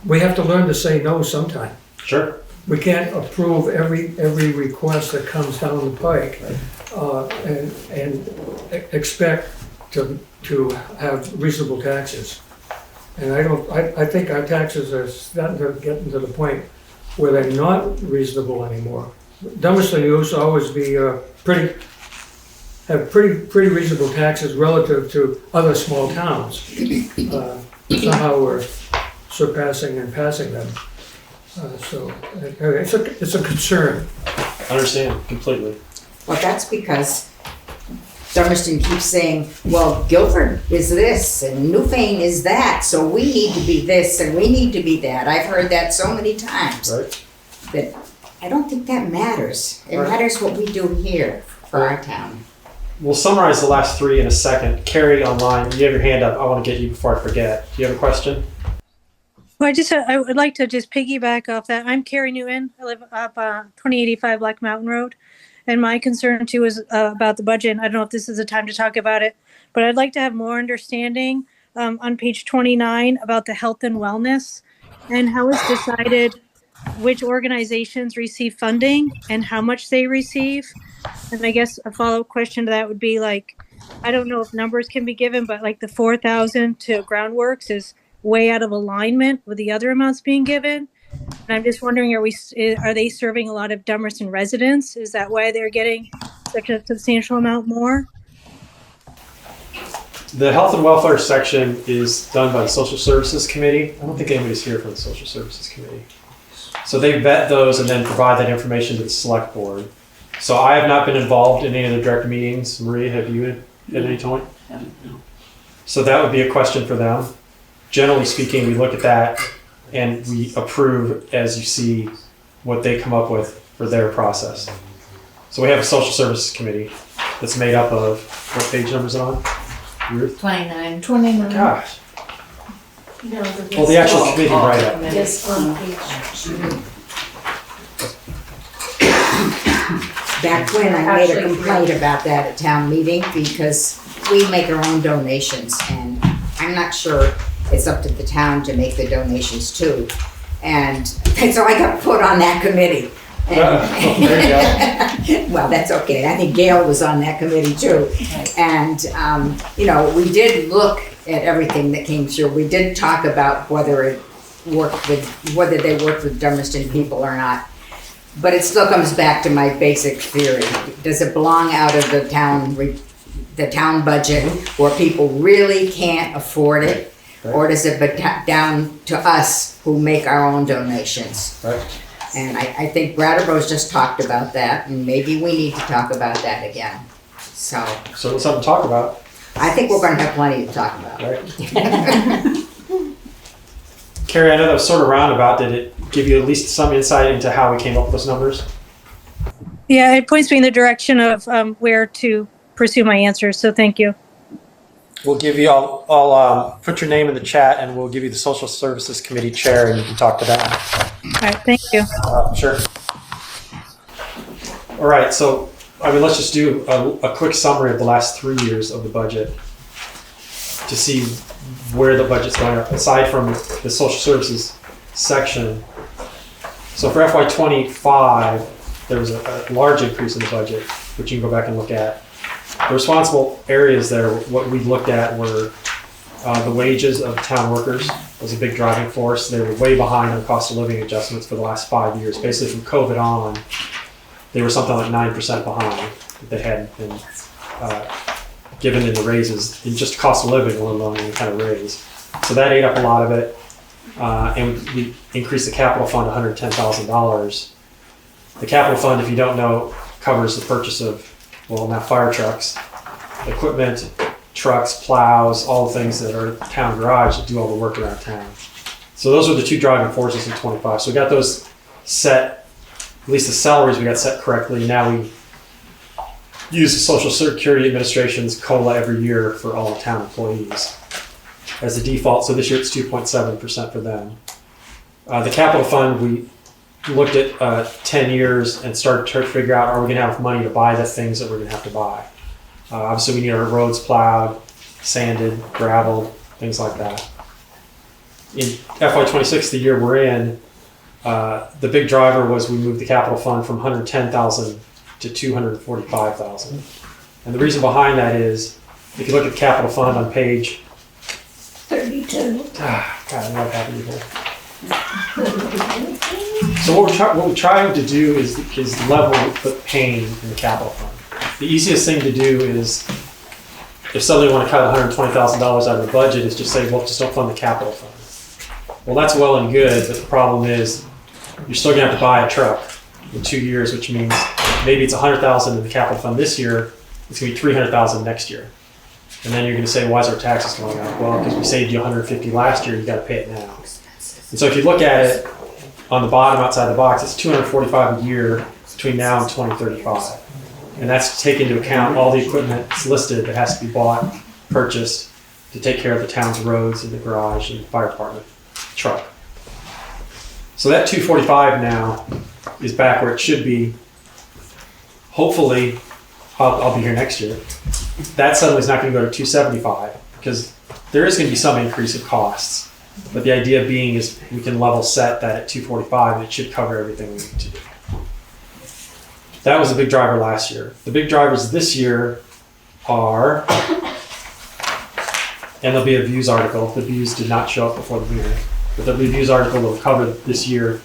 we have to learn to say no sometime. Sure. We can't approve every request that comes down the pike, and expect to have reasonable taxes. And I think our taxes are starting to get to the point where they're not reasonable anymore. Dummerston used to always be pretty reasonable taxes relative to other small towns. Somehow we're surpassing and passing them. So it's a concern. I understand completely. Well, that's because Dummerston keeps saying, well, Guilford is this and Newfane is that, so we need to be this and we need to be that. I've heard that so many times. Right. But I don't think that matters. It matters what we do here for our town. We'll summarize the last three in a second. Carrie, online, you have your hand up. I want to get you before I forget. Do you have a question? Well, I would like to just piggyback off that. I'm Carrie Newton. I live up 2085 Black Mountain Road. And my concern too is about the budget. I don't know if this is the time to talk about it, but I'd like to have more understanding on page 29 about the health and wellness and how it's decided which organizations receive funding and how much they receive. And I guess a follow-up question to that would be like, I don't know if numbers can be given, but like the 4,000 to Groundworks is way out of alignment with the other amounts being given. And I'm just wondering, are they serving a lot of Dummerston residents? Is that why they're getting such a substantial amount more? The health and welfare section is done by the Social Services Committee. I don't think anybody's here from the Social Services Committee. So they vet those and then provide that information to the select board. So I have not been involved in any of the direct meetings. Maria, have you at any point? No. So that would be a question for them. Generally speaking, we look at that and we approve as you see what they come up with for their process. So we have a social services committee that's made up of, what page number is it on? Ruth? 29. 29. Gosh. No, Well, the actual committee write-up. Yes, on page. Back when I made a complaint about that at town meeting because we make our own donations and I'm not sure it's up to the town to make the donations too. And so I got put on that committee. There you go. Well, that's okay. I think Gail was on that committee too. And, we did look at everything that came through. We did talk about whether they worked with Dummerston people or not. But it still comes back to my basic theory. Does it belong out of the town budget where people really can't afford it? Right. Or does it down to us who make our own donations? Right. And I think Brattleboro's just talked about that, and maybe we need to talk about that again. So it's something to talk about. I think we're going to have plenty to talk about. Right. Carrie, I know that was sort of roundabout. Did it give you at least some insight into how we came up with those numbers? Yeah, it points me in the direction of where to pursue my answers. So thank you. we'll give you, I'll put your name in the chat and we'll give you the Social Services Committee chair and you can talk to them. All right, thank you. Sure. All right, so, let's just do a quick summary of the last 3 years of the budget to see where the budget's going up, aside from the social services section. So for FY25, there was a large increase in the budget, which you can go back and look at. The responsible areas there, what we looked at were the wages of town workers was a big driving force. They were way behind on cost of living adjustments for the last 5 years. Basically from COVID on, they were something like 9% behind. They hadn't been given in the raises, in just cost of living, let alone any kind of raise. So that ate up a lot of it. And we increased the capital fund $110,000. The capital fund, if you don't know, covers the purchase of, well, now fire trucks, equipment, trucks, plows, all the things that are town garage that do all the work around town. So those are the two driving forces in 25. So we got those set, at least the salaries we got set correctly. Now we use the Social Security Administration's COLA every year for all town employees as the default. So this year it's 2.7% for them. The capital fund, we looked at 10 years and started to figure out, are we going to have money to buy the things that we're going to have to buy? Obviously, we need our roads plowed, sanded, gravelled, things like that. In FY26, the year we're in, the big driver was we moved the capital fund from $110,000 to $245,000. And the reason behind that is, if you look at the capital fund on page 32. God, I love having you here. So what we're trying to do is level the pain in the capital fund. The easiest thing to do is, if suddenly you want to cut $120,000 out of the budget, is just say, well, just don't fund the capital fund. Well, that's well and good, but the problem is you're still going to have to buy a truck in 2 years, which means maybe it's $100,000 in the capital fund this year, it's going to be $300,000 next year. And then you're going to say, why is our taxes going up? Well, because we saved you $150 last year, you got to pay it now. And so if you look at it on the bottom outside the box, it's $245 a year between now and 2035. And that's to take into account all the equipment that's listed that has to be bought, purchased to take care of the town's roads and the garage and the fire department truck. So that 245 now is back where it should be. Hopefully, I'll be here next year. That suddenly is not going to go to 275 because there is going to be some increase in costs. But the idea being is we can level set that at 245 and it should cover everything we need to do. That was a big driver last year. The big drivers this year are, and there'll be a views article. The views did not show up before the meeting, but the views article will cover this year.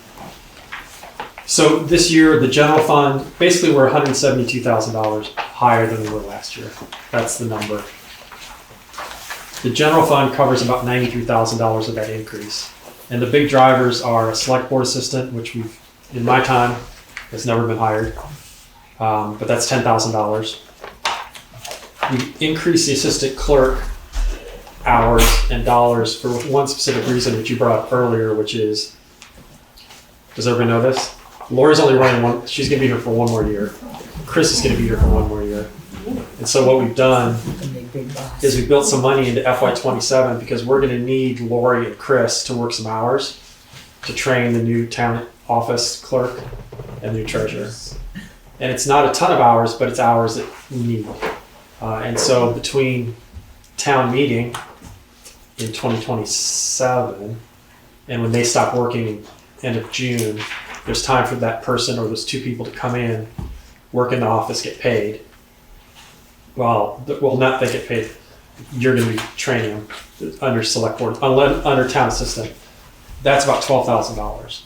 So this year, the general fund, basically we're $172,000 higher than we were last year. That's the number. The general fund covers about $93,000 of that increase. And the big drivers are a select board assistant, which we've, in my time, has never been hired. But that's $10,000. We increased the assistant clerk hours and dollars for one specific reason, which you brought up earlier, which is, does everybody know this? Lori's only running one, she's gonna be here for 1 more year. Chris is gonna be here for 1 more year. And so what we've done is we built some money into FY27 because we're gonna need Lori and Chris to work some hours to train the new town office clerk and the new treasurer. And it's not a ton of hours, but it's hours that we need. And so between town meeting in 2027 and when they stop working end of June, there's time for that person or those 2 people to come in, work in the office, get paid. Well, not they get paid. You're going to be training them under select board, under town assistant. That's about $12,000.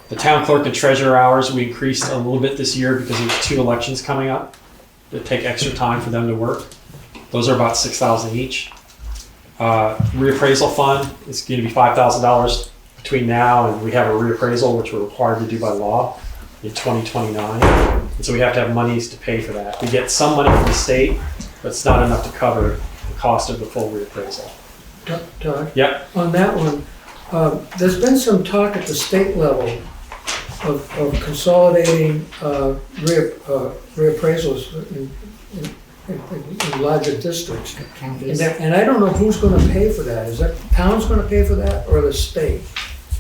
The town clerk and treasurer hours we increased a little bit this year because there's 2 elections coming up that take extra time for them to work. Those are about $6,000 each. Reappraisal fund is going to be $5,000 between now and we have a reappraisal, which we're required to do by law in 2029. And so we have to have monies to pay for that. We get some money from the state, but it's not enough to cover the cost of the full reappraisal. Doug? Yep. On that one, there's been some talk at the state level of consolidating reappraisals in larger districts. And, Counties. and I don't know who's gonna pay for that. Is that town's gonna pay for that or the state?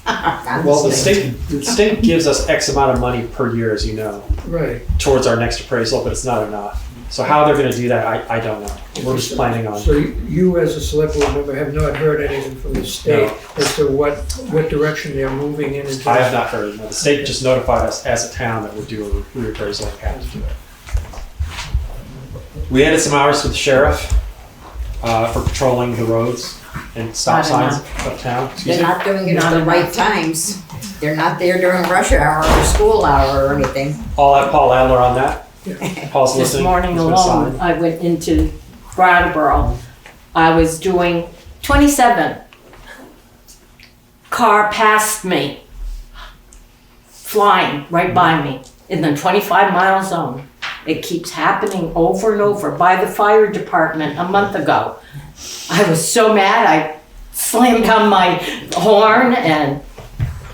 Well, the state gives us X amount of money per year, as you know, Right. towards our next appraisal, but it's not enough. So how they're gonna do that, I don't know. We're just planning on. So you as a select board member have not heard anything from the state as to what direction they're moving in? I have not heard. No, the state just notified us as a town that we're due a reappraisal and have to do it. We added some hours to the sheriff for patrolling the roads and stop signs of town. Excuse They're me? not doing it at the right times. They're not there during rush hour or school hour or anything. I'll have Paul Adler on that. Paul's This listening. morning He's been alone, assigned. I went into Brattleboro. I was doing 27. Car passed me, flying right by me in the 25-mile zone. It keeps happening over and over by the fire department a month ago. I was so mad, I slammed on my horn and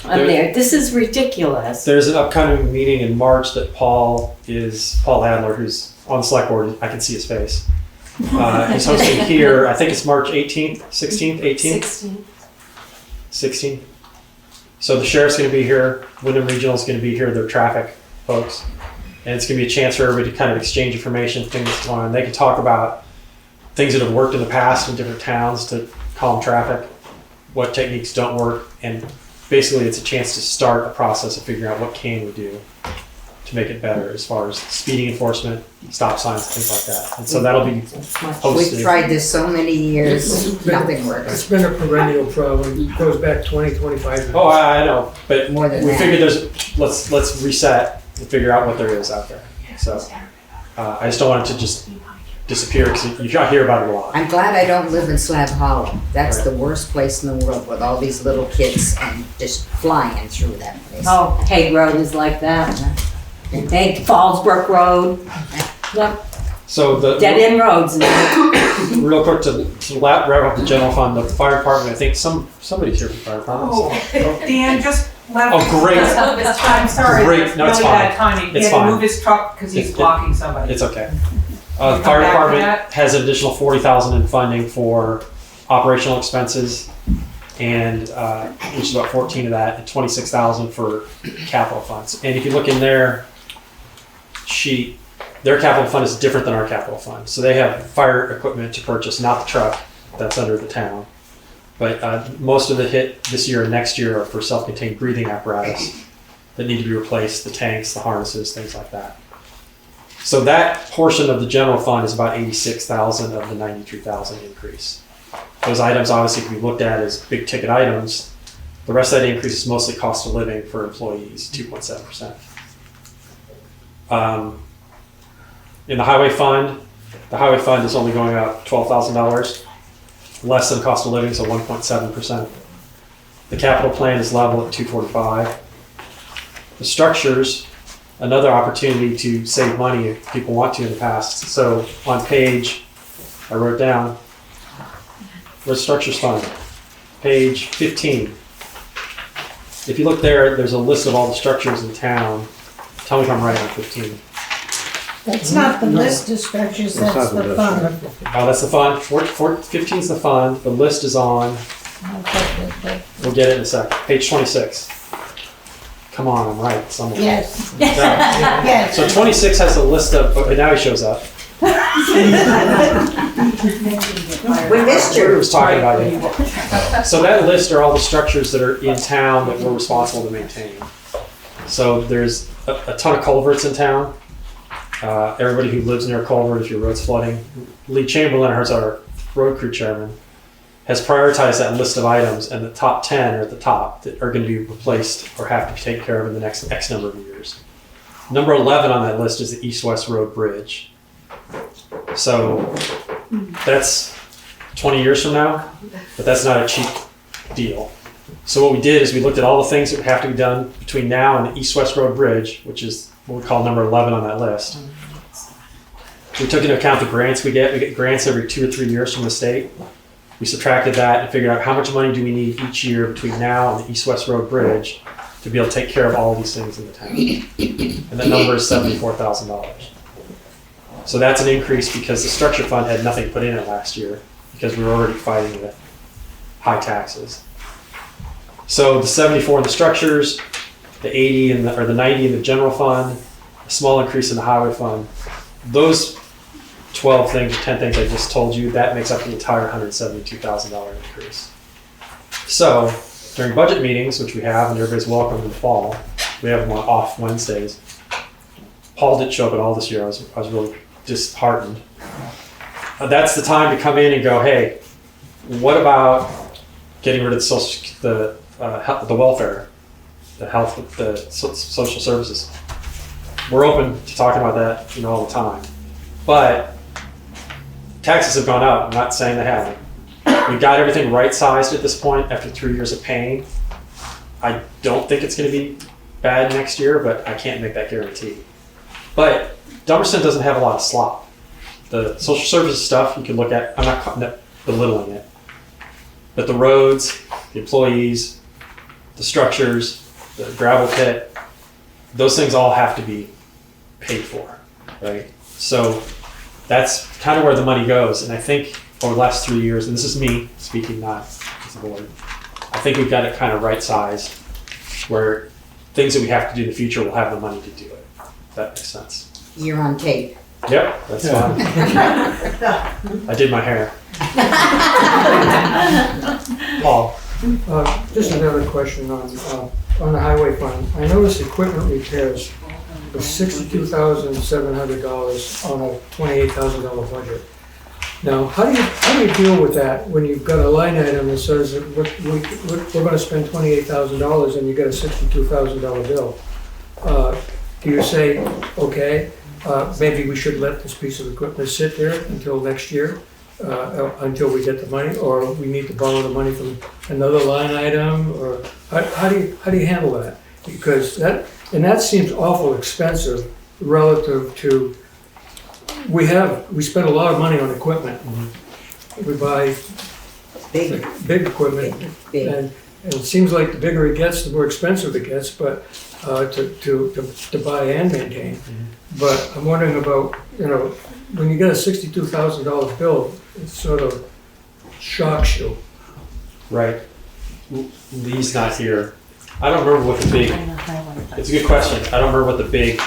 I'm there. This is ridiculous. There's an upcoming meeting in March that Paul Adler, who's on the select board, I can see his face. He's hosting here, I think it's March 18th, 16th, 18th? 16th. So the sheriff's gonna be here, Wyndham Regional's gonna be here, their traffic folks. And it's gonna be a chance for everybody to kind of exchange information, things going on. They can talk about things that have worked in the past in different towns to calm traffic, what techniques don't work, and basically it's a chance to start a process of figuring out what can we do to make it better as far as speeding enforcement, stop signs, things like that. And so that'll be hosted. We've tried this so many years, nothing works. It's been a perennial problem. It goes back 20, 25 years. Oh, I know, but More than we that. figured let's reset and figure out what there is out there. So I just don't want it to just disappear because you hear about it a lot. I'm glad I don't live in Slab Hollow. That's the worst place in the world with all these little kids and just flying through that place. Oh, Hague Road is like that. Hague Fallsbrook Road. Yep. So the Dead end roads. real quick to wrap up the general fund, the fire department. I think somebody's here from the fire department. so- Dan just left. Oh, great. I'm sorry. Great. It's No, it's really fine. bad timing. He It's had to fine. move his truck because he's blocking somebody. It's okay. We'll The come fire back to department that. has an additional $40,000 in funding for operational expenses, and which is about 14 of that, and 26,000 for capital funds. And if you look in their sheet, their capital fund is different than our capital fund. So they have fire equipment to purchase, not the truck that's under the town. But most of the hit this year and next year are for self-contained breathing apparatus that need to be replaced, the tanks, the harnesses, things like that. So that portion of the general fund is about 86,000 of the 93,000 increase. Those items obviously can be looked at as big ticket items. The rest of that increase is mostly cost of living for employees, 2.7%. In the highway fund is only going up $12,000, less than cost of living, so 1.7%. The capital plan is level at 245. The structures, another opportunity to save money if people want to in the past. So on page, I wrote down, where's structures fund? Page 15. If you look there, there's a list of all the structures in town. Tell me if I'm right on 15. That's not the list of structures, that's the fund. Oh, that's the fund. 15 is the fund. The list is on. We'll get it in a sec. Page 26. Come on, I'm right somewhere. Yes. Yeah. Yes. So 26 has a list of. Okay, now he shows up. We missed Who you. was talking about it? So that list are all the structures that are in town that we're responsible to maintain. So there's a ton of culverts in town. Everybody who lives near a culvert, if your road's flooding, Lee Chamberlain, who's our road crew chairman, has prioritized that list of items, and the top 10 are at the top that are going to be replaced or have to be taken care of in the next X number of years. Number 11 on that list is the East-West Road Bridge. So that's 20 years from now, but that's not a cheap deal. So what we did is we looked at all the things that would have to be done between now and the East-West Road Bridge, which is what we call number 11 on that list. We took into account the grants we get. We get grants every 2 or 3 years from the state. We subtracted that and figured out how much money do we need each year between now and the East-West Road Bridge to be able to take care of all these things in the town. And that number is $74,000. So that's an increase because the structure fund had nothing put in it last year because we were already fighting with high taxes. So the 74 in the structures, the 80 in the, or the 90 in the general fund, a small increase in the highway fund. Those 12 things or 10 things I just told you, that makes up the entire $172,000 increase. So during budget meetings, which we have, and everybody's welcome in the fall, we have them on off Wednesdays. Paul didn't show up at all this year. I was really disheartened. That's the time to come in and go, hey, what about getting rid of the welfare, the health, the social services? We're open to talking about that, all the time. But taxes have gone up. I'm not saying they haven't. We got everything right-sized at this point after 3 years of paying. I don't think it's going to be bad next year, but I can't make that guarantee. But Dummerston doesn't have a lot of slop. The social services stuff you can look at, I'm not belittling it, but the roads, the employees, the structures, the gravel pit, those things all have to be paid for, right? So that's kind of where the money goes. And I think over the last 3 years, and this is me speaking, not as a board, I think we've got it kind of right-sized where things that we have to do in the future, we'll have the money to do it. If that makes sense. You're on tape. Yep, that's fine. I did my hair. Paul. Just another question on the highway fund. I noticed equipment repairs was $62,700 on a $28,000 budget. Now, how do you deal with that when you've got a line item that says that we're going to spend $28,000 and you get a $62,000 bill? Do you say, okay, maybe we should let this piece of equipment sit there until next year, until we get the money, or we need to borrow the money from another line item, or how do you handle that? Because that seems awful expensive relative to, we spend a lot of money on equipment. Mm-hmm. We buy big equipment, and it seems like the bigger it gets, the more expensive it gets, but to buy and maintain. Mm-hmm. But I'm wondering about, when you get a $62,000 bill, it sort of shocks you. Right. Lee's not here. I don't remember what the big, it's a good question. I don't remember what the big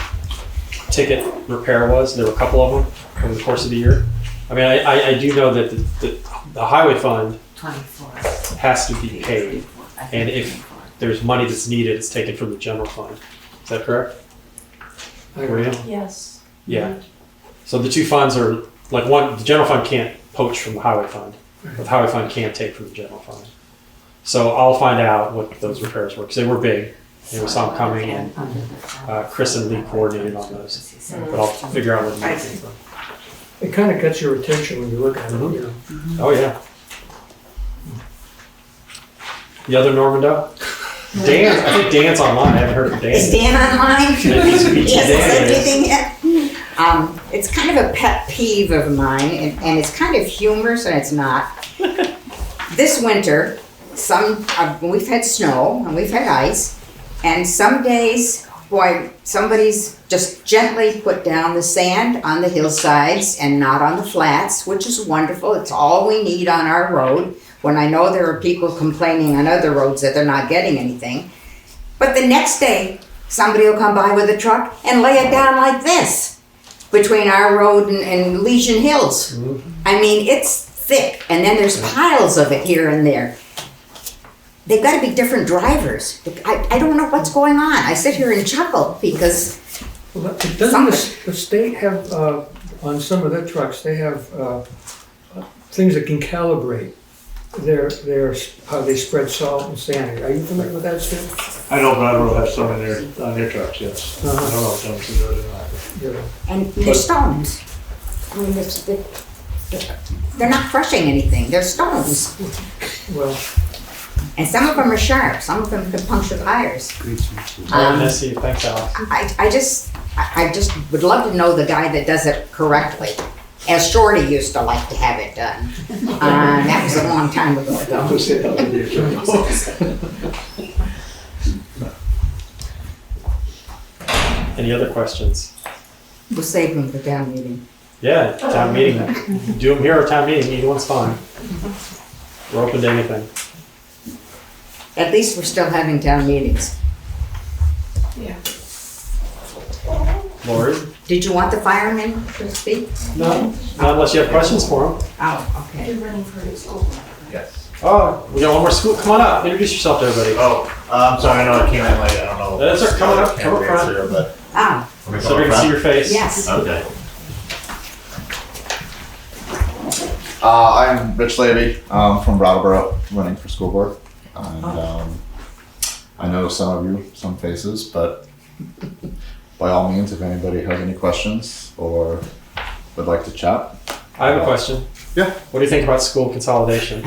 ticket repair was. There were a couple of them over the course of the year. I mean, I do know that the highway fund has to be paid. And if there's money that's needed, it's taken from the general fund. Is that correct? Yes. Yeah. So the two funds are, like the general fund can't poach from the highway fund, but the highway fund can't take from the general fund. So I'll find out what those repairs were, because they were big, and we saw them coming, and Chris and Lee coordinated on those. But I'll figure out what the money came from. It kind of gets your attention when you look at it, Mm-hmm. Oh, yeah. The other Normando? Dan, I think Dan's online. I haven't heard from Dan. Is Dan online? He hasn't said anything yet. It's kind of a pet peeve of mine, and it's kind of humorous, and it's not. This winter, we've had snow and we've had ice, and some days, boy, somebody's just gently put down the sand on the hillsides and not on the flats, which is wonderful. It's all we need on our road, when I know there are people complaining on other roads that they're not getting anything. But the next day, somebody will come by with a truck and lay it down like this between our road and Legion Hills. Mm-hmm. I mean, it's thick, and then there's piles of it here and there. They've got to be different drivers. I don't know what's going on. I sit here and chuckle because doesn't the state have, on some of their trucks, they have things that can calibrate how they spread salt and sand. Are you familiar with that, Steve? I know Brattleboro has some on their trucks, yes. Uh-huh. I don't know if Dummerston does or not. Yeah. And they're stones. I mean, they're not crushing anything. They're stones. Well. And some of them are sharp. Some of them could puncture tires. Thanks, Alex. I just would love to know the guy that does it correctly, as Shorty used to like to have it done. That was a long time ago, though. Any other questions? We'll save them for town meeting. Yeah, town meeting. Do them here or town meeting, either one's fine. We're open to anything. At least we're still having town meetings. Yeah. Lori? Did you want the firemen to speak? No, not unless you have questions for them. Oh, okay. You're running for a new school. Yes. Oh, we got one more school. Come on up. Introduce yourself to everybody. Oh, I'm sorry, I know I came in late, I don't know. That's all right. Come on up. Come up front. Here, but Ah, So we can see your face. yes. Okay. I'm Rich Levy, from Brattleboro, running for school board. And I know some of you, some faces, but by all means, if anybody has any questions or would like to chat. I have a question. Yeah. What do you think about school consolidation?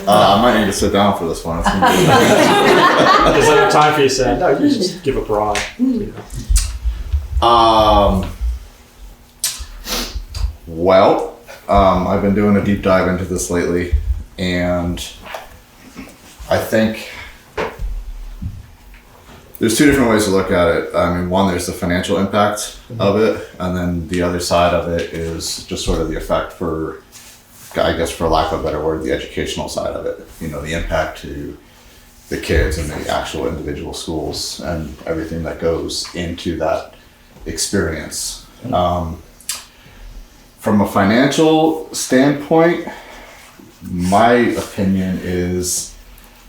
I might need to sit down for this one. It's gonna be There's enough time for you to say, no, you just give a broad. You know. Well, I've been doing a deep dive into this lately, and I think there's two different ways to look at it. I mean, one, there's the financial impact of it, and then the other side of it is just sort of the effect for, I guess for lack of a better word, the educational side of it. You know, the impact to the kids and the actual individual schools and everything that goes into that experience. From a financial standpoint, my opinion is,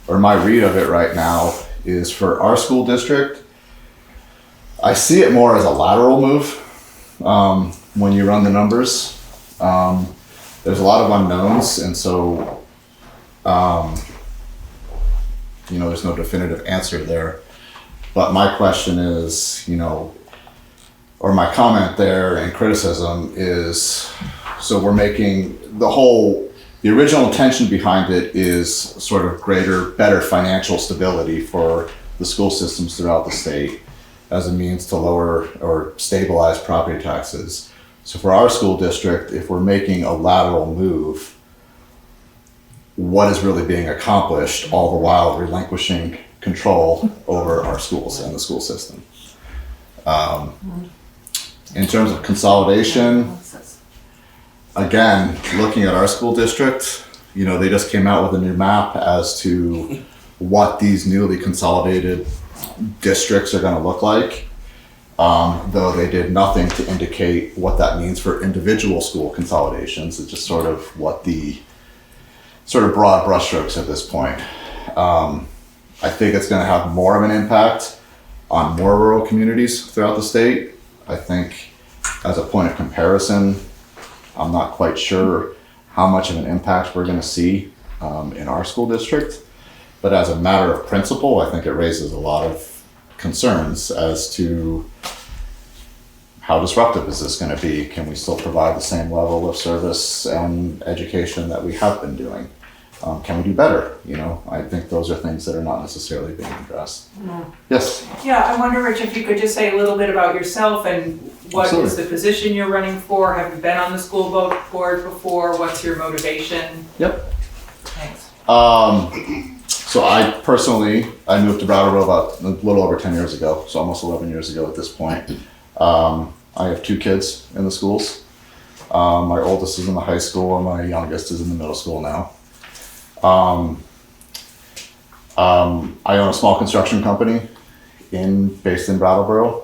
or my read of it right now, is for our school district, I see it more as a lateral move when you run the numbers. There's a lot of unknowns, and so you know, there's no definitive answer there. But my question is, you know, or my comment there and criticism is, so we're making the original intention behind it is sort of better financial stability for the school systems throughout the state as a means to lower or stabilize property taxes. So for our school district, if we're making a lateral move, what is really being accomplished, all the while relinquishing control over our schools and the school system? In terms of consolidation, again, looking at our school district, you know, they just came out with a new map as to what these newly consolidated districts are going to look like. Though they did nothing to indicate what that means for individual school consolidations. It's just sort of what the sort of broad brushstrokes at this point. I think it's going to have more of an impact on more rural communities throughout the state. I think as a point of comparison, I'm not quite sure how much of an impact we're going to see in our school district. But as a matter of principle, I think it raises a lot of concerns as to how disruptive is this going to be? Can we still provide the same level of service and education that we have been doing? Can we do better? You know, I think those are things that are not necessarily being addressed. Yes? Yeah, I wonder, Rich, if you could just say a little bit about yourself and what Absolutely. is the position you're running for? Have you been on the school board before? What's your motivation? Yep. Thanks. So I moved to Brattleboro about a little over 10 years ago, so almost 11 years ago at this point. I have two kids in the schools. My oldest is in the high school and my youngest is in the middle school now. I own a small construction company based in Brattleboro,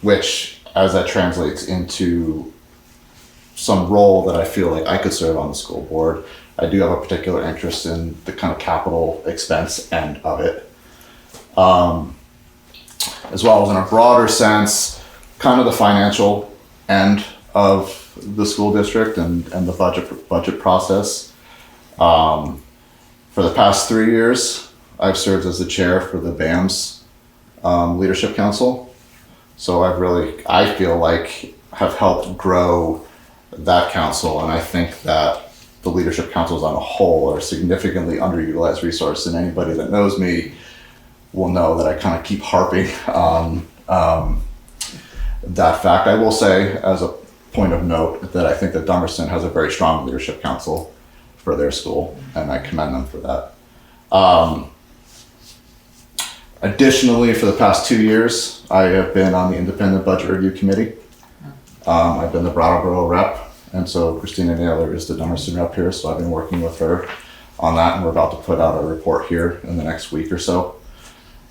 which, as that translates into some role that I feel like I could serve on the school board, I do have a particular interest in the kind of capital expense end of it. As well as in a broader sense, kind of the financial end of the school district and the budget process. For the past 3 years, I've served as the chair for the BAMS Leadership Council. So I feel like have helped grow that council, and I think that the leadership councils on a whole are significantly underutilized resource, and anybody that knows me will know that I kind of keep harping on that fact. I will say, as a point of note, that I think that Dummerston has a very strong leadership council for their school, and I commend them for that. Additionally, for the past 2 years, I have been on the Independent Budget Review Committee. I've been the Brattleboro rep, and so Christina Naylor is the Dummerston rep here, so I've been working with her on that, and we're about to put out a report here in the next week or so.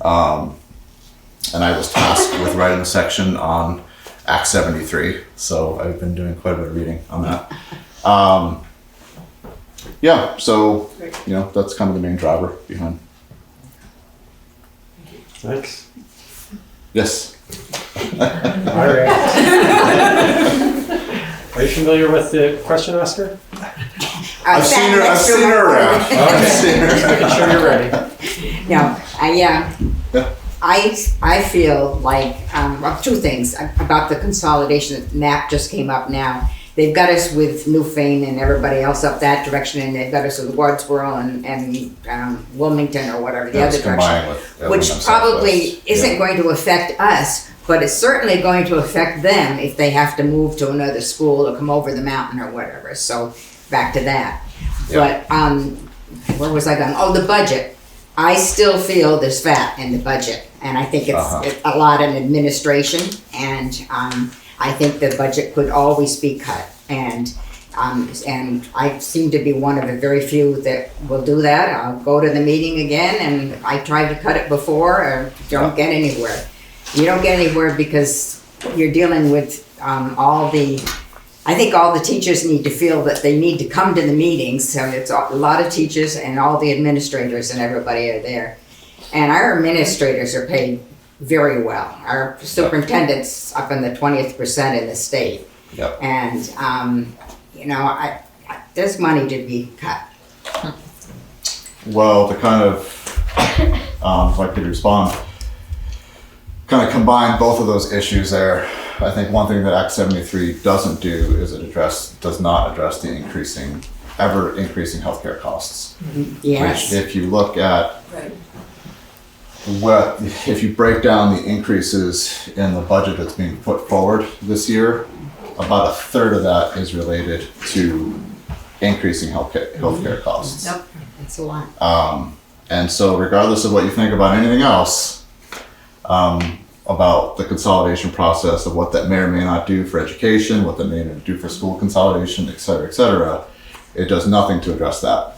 And I was tasked with writing a section on Act 73, so I've been doing quite a bit of reading on that. Yeah, so, that's kind of the main driver behind. Thanks. Yes. All right. Are you familiar with the question asker? I've seen her around. Okay. Making sure you're ready. No, I feel like, well, two things about the consolidation. NAP just came up now. They've got us with Newfane and everybody else up that direction, and they've got us with Wardsboro and Wilmington or whatever, the other direction. Which probably isn't going to affect us, but it's certainly going to affect them if they have to move to another school or come over the mountain or whatever. So back to that. But where was I going? Oh, the budget. I still feel there's fat in the budget, and I think it's a lot in administration, and I think the budget could always be cut, and I seem to be one of the very few that will do that. I'll go to the meeting again, and I tried to cut it before, or don't get anywhere. You don't get anywhere because you're dealing with I think all the teachers need to feel that they need to come to the meetings. So it's a lot of teachers and all the administrators and everybody are there. And our administrators are paid very well. Our superintendent's up in the 20th percent in the state. Yep. And, there's money to be cut. Well, to kind of, if I could respond, kind of combine both of those issues there. I think one thing that Act 73 doesn't do is does not address the ever increasing healthcare costs. Yes. Which, if you look at if you break down the increases in the budget that's being put forward this year, about a third of that is related to increasing healthcare costs. Yep, that's a lot. And so regardless of what you think about anything else, about the consolidation process of what that may or may not do for education, what that may not do for school consolidation, et cetera, it does nothing to address that.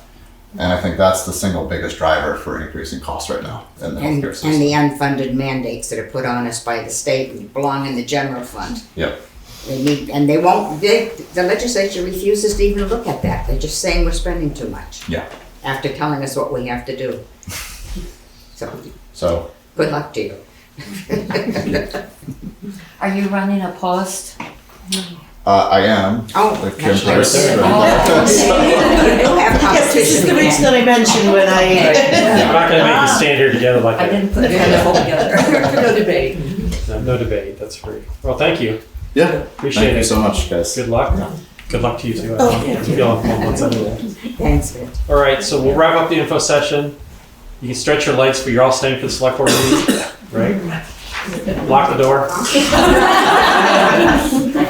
And I think that's the single biggest driver for increasing costs right now in the healthcare system. And the unfunded mandates that are put on us by the state and belong in the general fund. Yep. The legislature refuses to even look at that. They're just saying we're spending too much. Yeah. After telling us what we have to do. So. Good luck to you. Are you running a post? I am. Oh, Kim Price. Yes, this is the reason that I mentioned when I. I'm not going to make you stand here together like I didn't put it together. No debate. No debate. That's free. Well, thank you. Yeah. Appreciate it. Thank you so much, guys. Good luck. Good luck to you too. Oh, Thanks, man. All right, so we'll wrap up the info session. You can stretch your legs, but you're all staying for the select board meeting, right? Lock the door.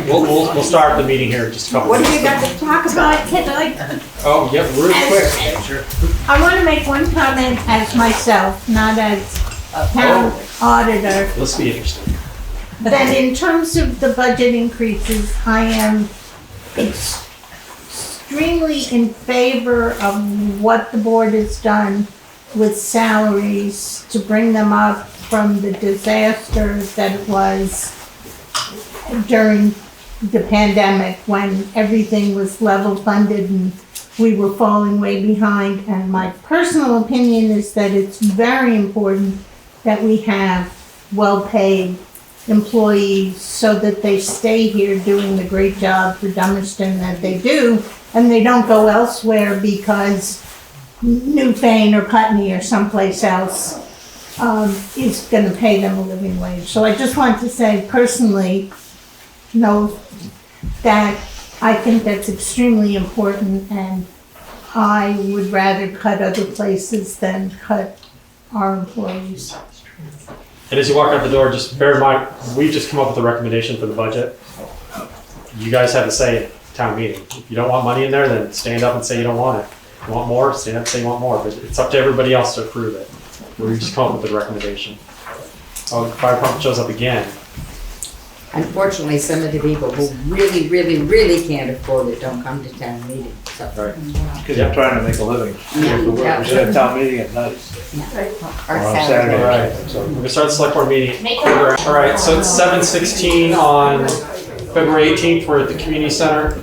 We'll start the meeting here in just a couple What do minutes. we got to talk about tonight? Oh, yeah, real quick. Sure. I want to make one comment as myself, not as town auditor. Let's be interesting. That in terms of the budget increases, I am extremely in favor of what the board has done with salaries to bring them up from the disaster that it was during the pandemic when everything was level funded and we were falling way behind. And my personal opinion is that it's very important that we have well-paid employees so that they stay here doing the great job for Dummerston that they do, and they don't go elsewhere because Newfane or Putney or someplace else is going to pay them a living wage. So I just want to say personally, that I think that's extremely important, and I would rather cut other places than cut our employees. And as you walk out the door, just bear in mind, we've just come up with a recommendation for the budget. You guys have to say at town meeting. If you don't want money in there, then stand up and say you don't want it. If you want more, stand up and say you want more. But it's up to everybody else to approve it. Or you just come up with a recommendation? Oh, the fire department shows up again. Unfortunately, some of the people who really, really, really can't afford it don't come to town meetings, so. Right. Because they're trying to make a living. Yeah. We should have town meeting at night. Or On Saturday. All right, so we're gonna start the select board meeting. All right, so it's 7:16 on February 18th. We're at the community center.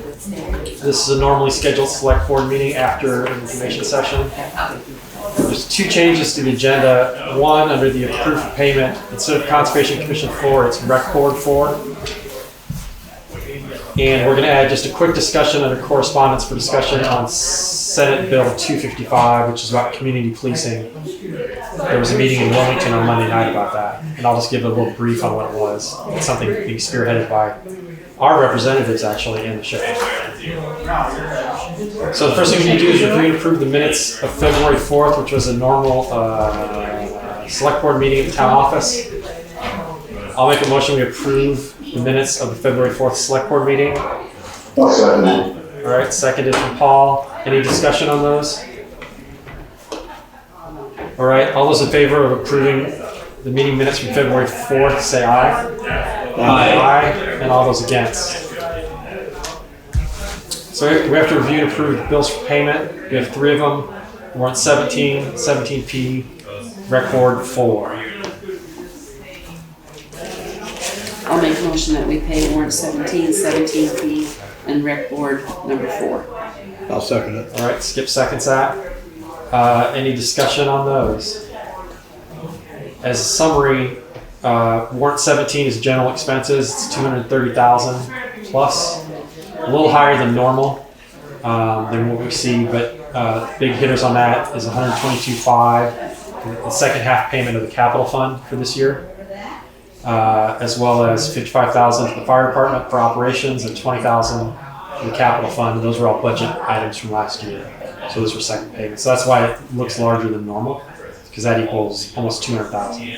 This is a normally scheduled select board meeting after an information session. There's two changes to the agenda. One, under the approved payment, instead of Conservation Commission 4, it's Rec Board 4. And we're going to add just a quick discussion under correspondence for discussion on Senate Bill 255, which is about community policing. There was a meeting in Wilmington on Monday night about that, and I'll just give a little brief on what it was. It's something being spearheaded by our representatives, actually, in the sheriff. So the first thing we need to do is review and approve the minutes of February 4th, which was a normal select board meeting at the town office. I'll make a motion we approve the minutes of the February 4th select board meeting. I'll second that. All right, seconded from Paul. Any discussion on those? All right, all those in favor of approving the meeting minutes from February 4th, say aye. Aye. And all those against. So we have to review and approve the bills for payment. We have 3 of them. Warrant 17, 17P, Rec Board 4. I'll make a motion that we pay warrant 17, 17P, and Rec Board number 4. I'll second it. All right, Skip seconds that. Any discussion on those? As a summary, warrant 17 is general expenses. It's 230,000 plus, a little higher than normal than what we see, but big hitters on that is 122.5, the second half payment of the capital fund for this year, as well as 55,000 to the fire department for operations and 20,000 for the capital fund. Those were all budget items from last year, so those were second payments. So that's why it looks larger than normal, because that equals almost 200,000.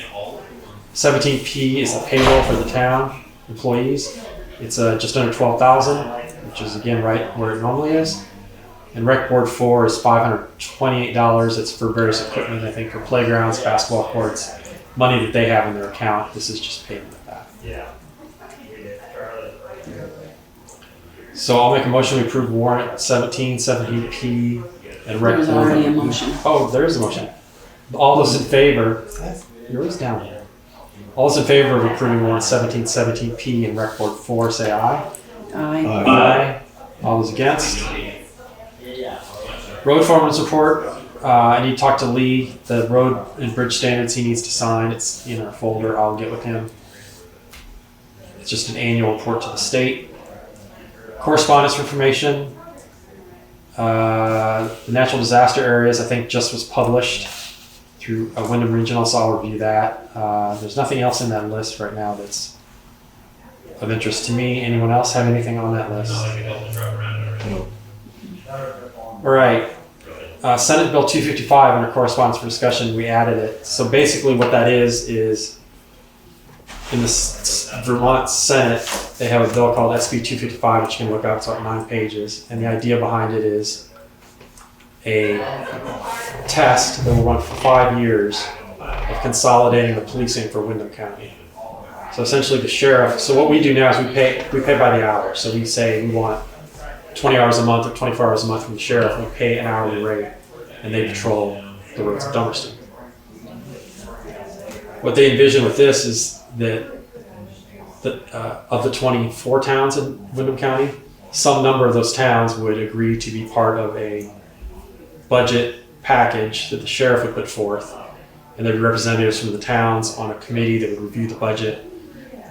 17P is the payroll for the town employees. It's just under 12,000, which is again right where it normally is. And Rec Board 4 is $528. It's for various equipment, I think, for playgrounds, basketball courts, money that they have in their account. This is just payment of that. So I'll make a motion to approve warrant 17, 17P, and Rec Board. There's already a motion. Oh, there is a motion. All those in favor, yours down here. All those in favor of approving warrant 17, 17P, and Rec Board 4, say aye. Aye. Aye. All those against? Road foreman's report. I need to talk to Lee. The road and bridge standards he needs to sign. It's in our folder. I'll get with him. It's just an annual report to the state. Correspondence information. The natural disaster areas, I think, just was published through Wyndham Regional, so I'll review that. There's nothing else in that list right now that's of interest to me. Anyone else have anything on that list? All right. Senate Bill 255 under correspondence for discussion, we added it. So basically what that is in the Vermont Senate, they have a bill called SB 255, which you can look up. It's like 9 pages. And the idea behind it is a test that will run for 5 years of consolidating the policing for Windham County. So essentially the sheriff, so what we do now is we pay by the hour. So we say we want 20 hours a month or 24 hours a month from the sheriff, we pay an hourly rate, and they patrol the roads of Dummerston. What they envision with this is that of the 24 towns in Windham County, some number of those towns would agree to be part of a budget package that the sheriff would put forth, and there'd be representatives from the towns on a committee that would review the budget,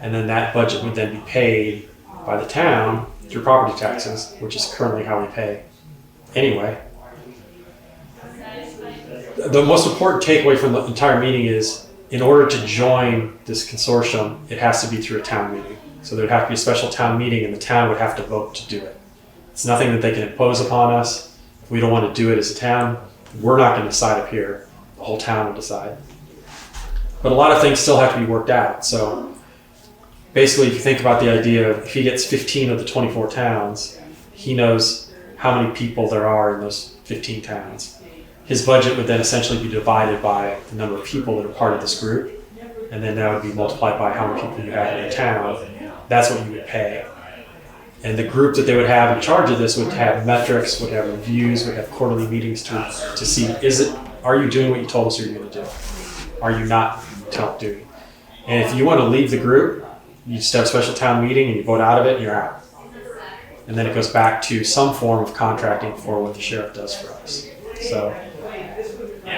and then that budget would then be paid by the town through property taxes, which is currently how we pay anyway. The most important takeaway from the entire meeting is, in order to join this consortium, it has to be through a town meeting. So there would have to be a special town meeting, and the town would have to vote to do it. It's nothing that they can impose upon us. If we don't want to do it as a town, we're not going to decide up here. The whole town will decide. But a lot of things still have to be worked out. So basically, if you think about the idea of if he gets 15 of the 24 towns, he knows how many people there are in those 15 towns. his budget would then essentially be divided by the number of people that are part of this group. And then that would be multiplied by how many people you have in your town. That's what you would pay. And the group that they would have in charge of this would have metrics, would have reviews, would have quarterly meetings to see, are you doing what you told us you were going to do? Are you not doing? And if you want to leave the group, you just have a special town meeting and you vote out of it and you're out. And then it goes back to some form of contracting for what the sheriff does for us. So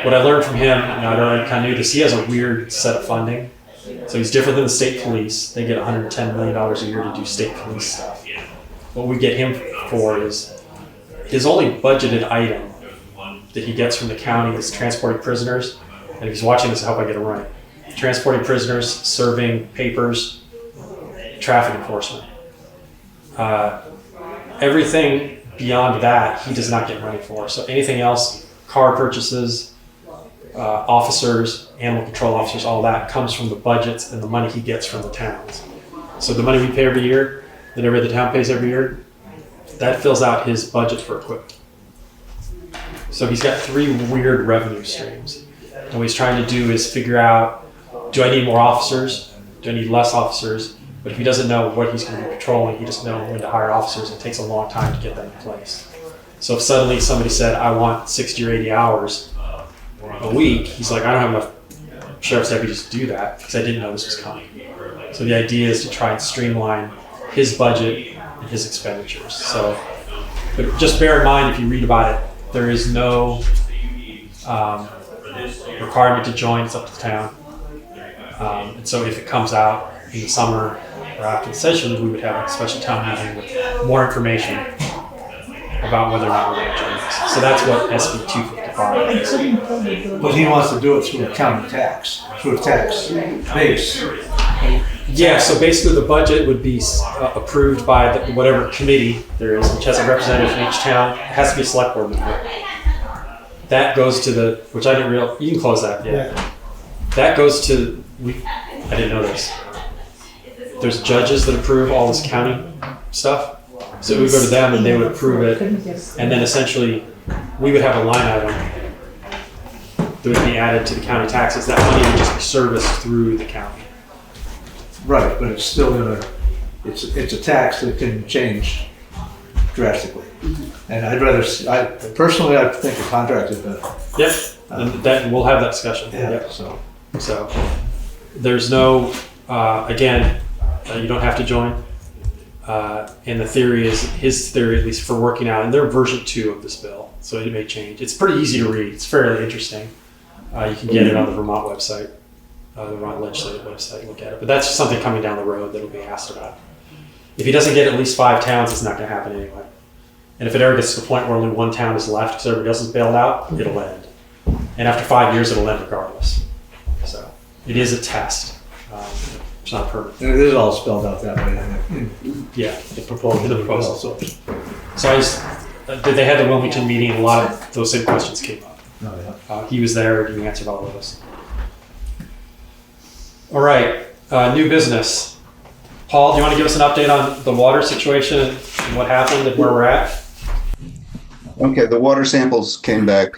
what I learned from him, and I already kind of knew this, he has a weird set of funding. So he's different than the state police. They get $110 million a year to do state police stuff. What we get him for is his only budgeted item that he gets from the county is transporting prisoners. And if he's watching this, I hope I get it right. Transporting prisoners, serving papers, traffic enforcement. Everything beyond that, he does not get money for. So anything else, car purchases, officers, animal control officers, all that comes from the budgets and the money he gets from the towns. So the money we pay every year, that every other town pays every year, that fills out his budget for equipment. So he's got 3 weird revenue streams. And what he's trying to do is figure out, do I need more officers? Do I need less officers? But if he doesn't know what he's going to be patrolling, he doesn't know when to hire officers. It takes a long time to get them in place. So if suddenly somebody said, I want 60 or 80 hours a week, he's like, I don't have enough sheriff's deputies to do that because I didn't know this was coming. So the idea is to try and streamline his budget and his expenditures. So, but just bear in mind, if you read about it, there is no requirement to join. It's up to the town. And so if it comes out in the summer or after the session, we would have a special town meeting with more information about whether or not we're going to join this. So that's what SB 255 is. But he wants to do it through a county tax, through a tax base. Yeah, so basically the budget would be approved by whatever committee there is, which has a representative from each town. It has to be a select board member. That goes to which I didn't realize, you can close that, yeah. That goes to, I didn't know this. There's judges that approve all this county stuff. So we would go to them and they would approve it. And then essentially we would have a line item that would be added to the county taxes. That money would just be serviced through the county. Right, but it's still it's a tax that can change drastically. And I personally think a contract is better. Yep, and then we'll have that discussion. Yeah, yep. So there's no, again, you don't have to join. And the theory is, his theory, at least for working out, and they're version 2 of this bill, so it may change. It's pretty easy to read. It's fairly interesting. You can get it on the Vermont website, the Vermont legislative website, look at it. But that's just something coming down the road that'll be asked about. If he doesn't get at least 5 towns, it's not going to happen anyway. And if it ever gets to the point where only 1 town is left because everybody else is bailed out, it'll end. And after 5 years, it'll end regardless. So it is a test. It's not perfect. and it is all spelled out that way. Yeah, the proposal. So they had the Wilmington meeting, and a lot of those same questions came up. Oh, yeah. He was there, and he answered all of those. All right, new business. Paul, do you want to give us an update on the water situation and what happened and where we're at? Okay, the water samples came back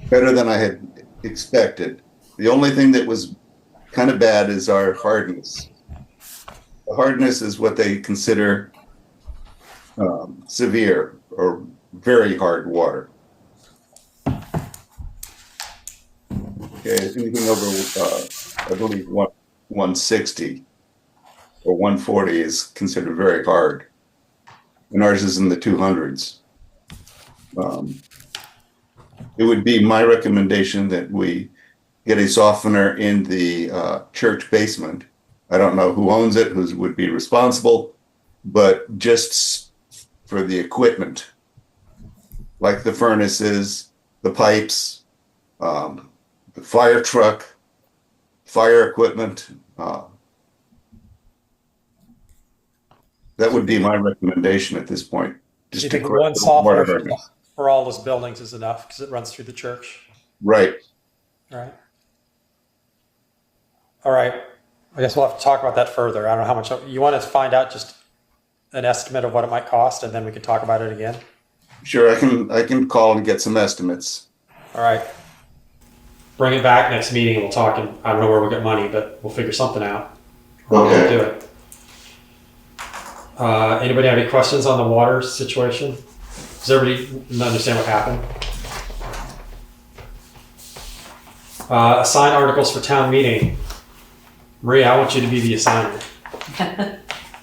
better than I had expected. The only thing that was kind of bad is our hardness. The hardness is what they consider severe or very hard water. Okay, anything over, I believe, 160 or 140 is considered very hard. And ours is in the 200s. It would be my recommendation that we get a softener in the church basement. I don't know who owns it, who would be responsible, but just for the equipment, like the furnaces, the pipes, the fire truck, fire equipment. That would be my recommendation at this point. Just to correct one softener for all those buildings is enough because it runs through the church. Right. Right. All right. I guess we'll have to talk about that further. I don't know how much you want to find out, just an estimate of what it might cost, and then we can talk about it again. Sure, I can call and get some estimates. All right. Bring it back next meeting. We'll talk, and I don't know where we'll get money, but we'll figure something out. Okay. We'll do it. Anybody have any questions on the water situation? Does everybody understand what happened? Assign articles for town meeting. Maria, I want you to be the assigner.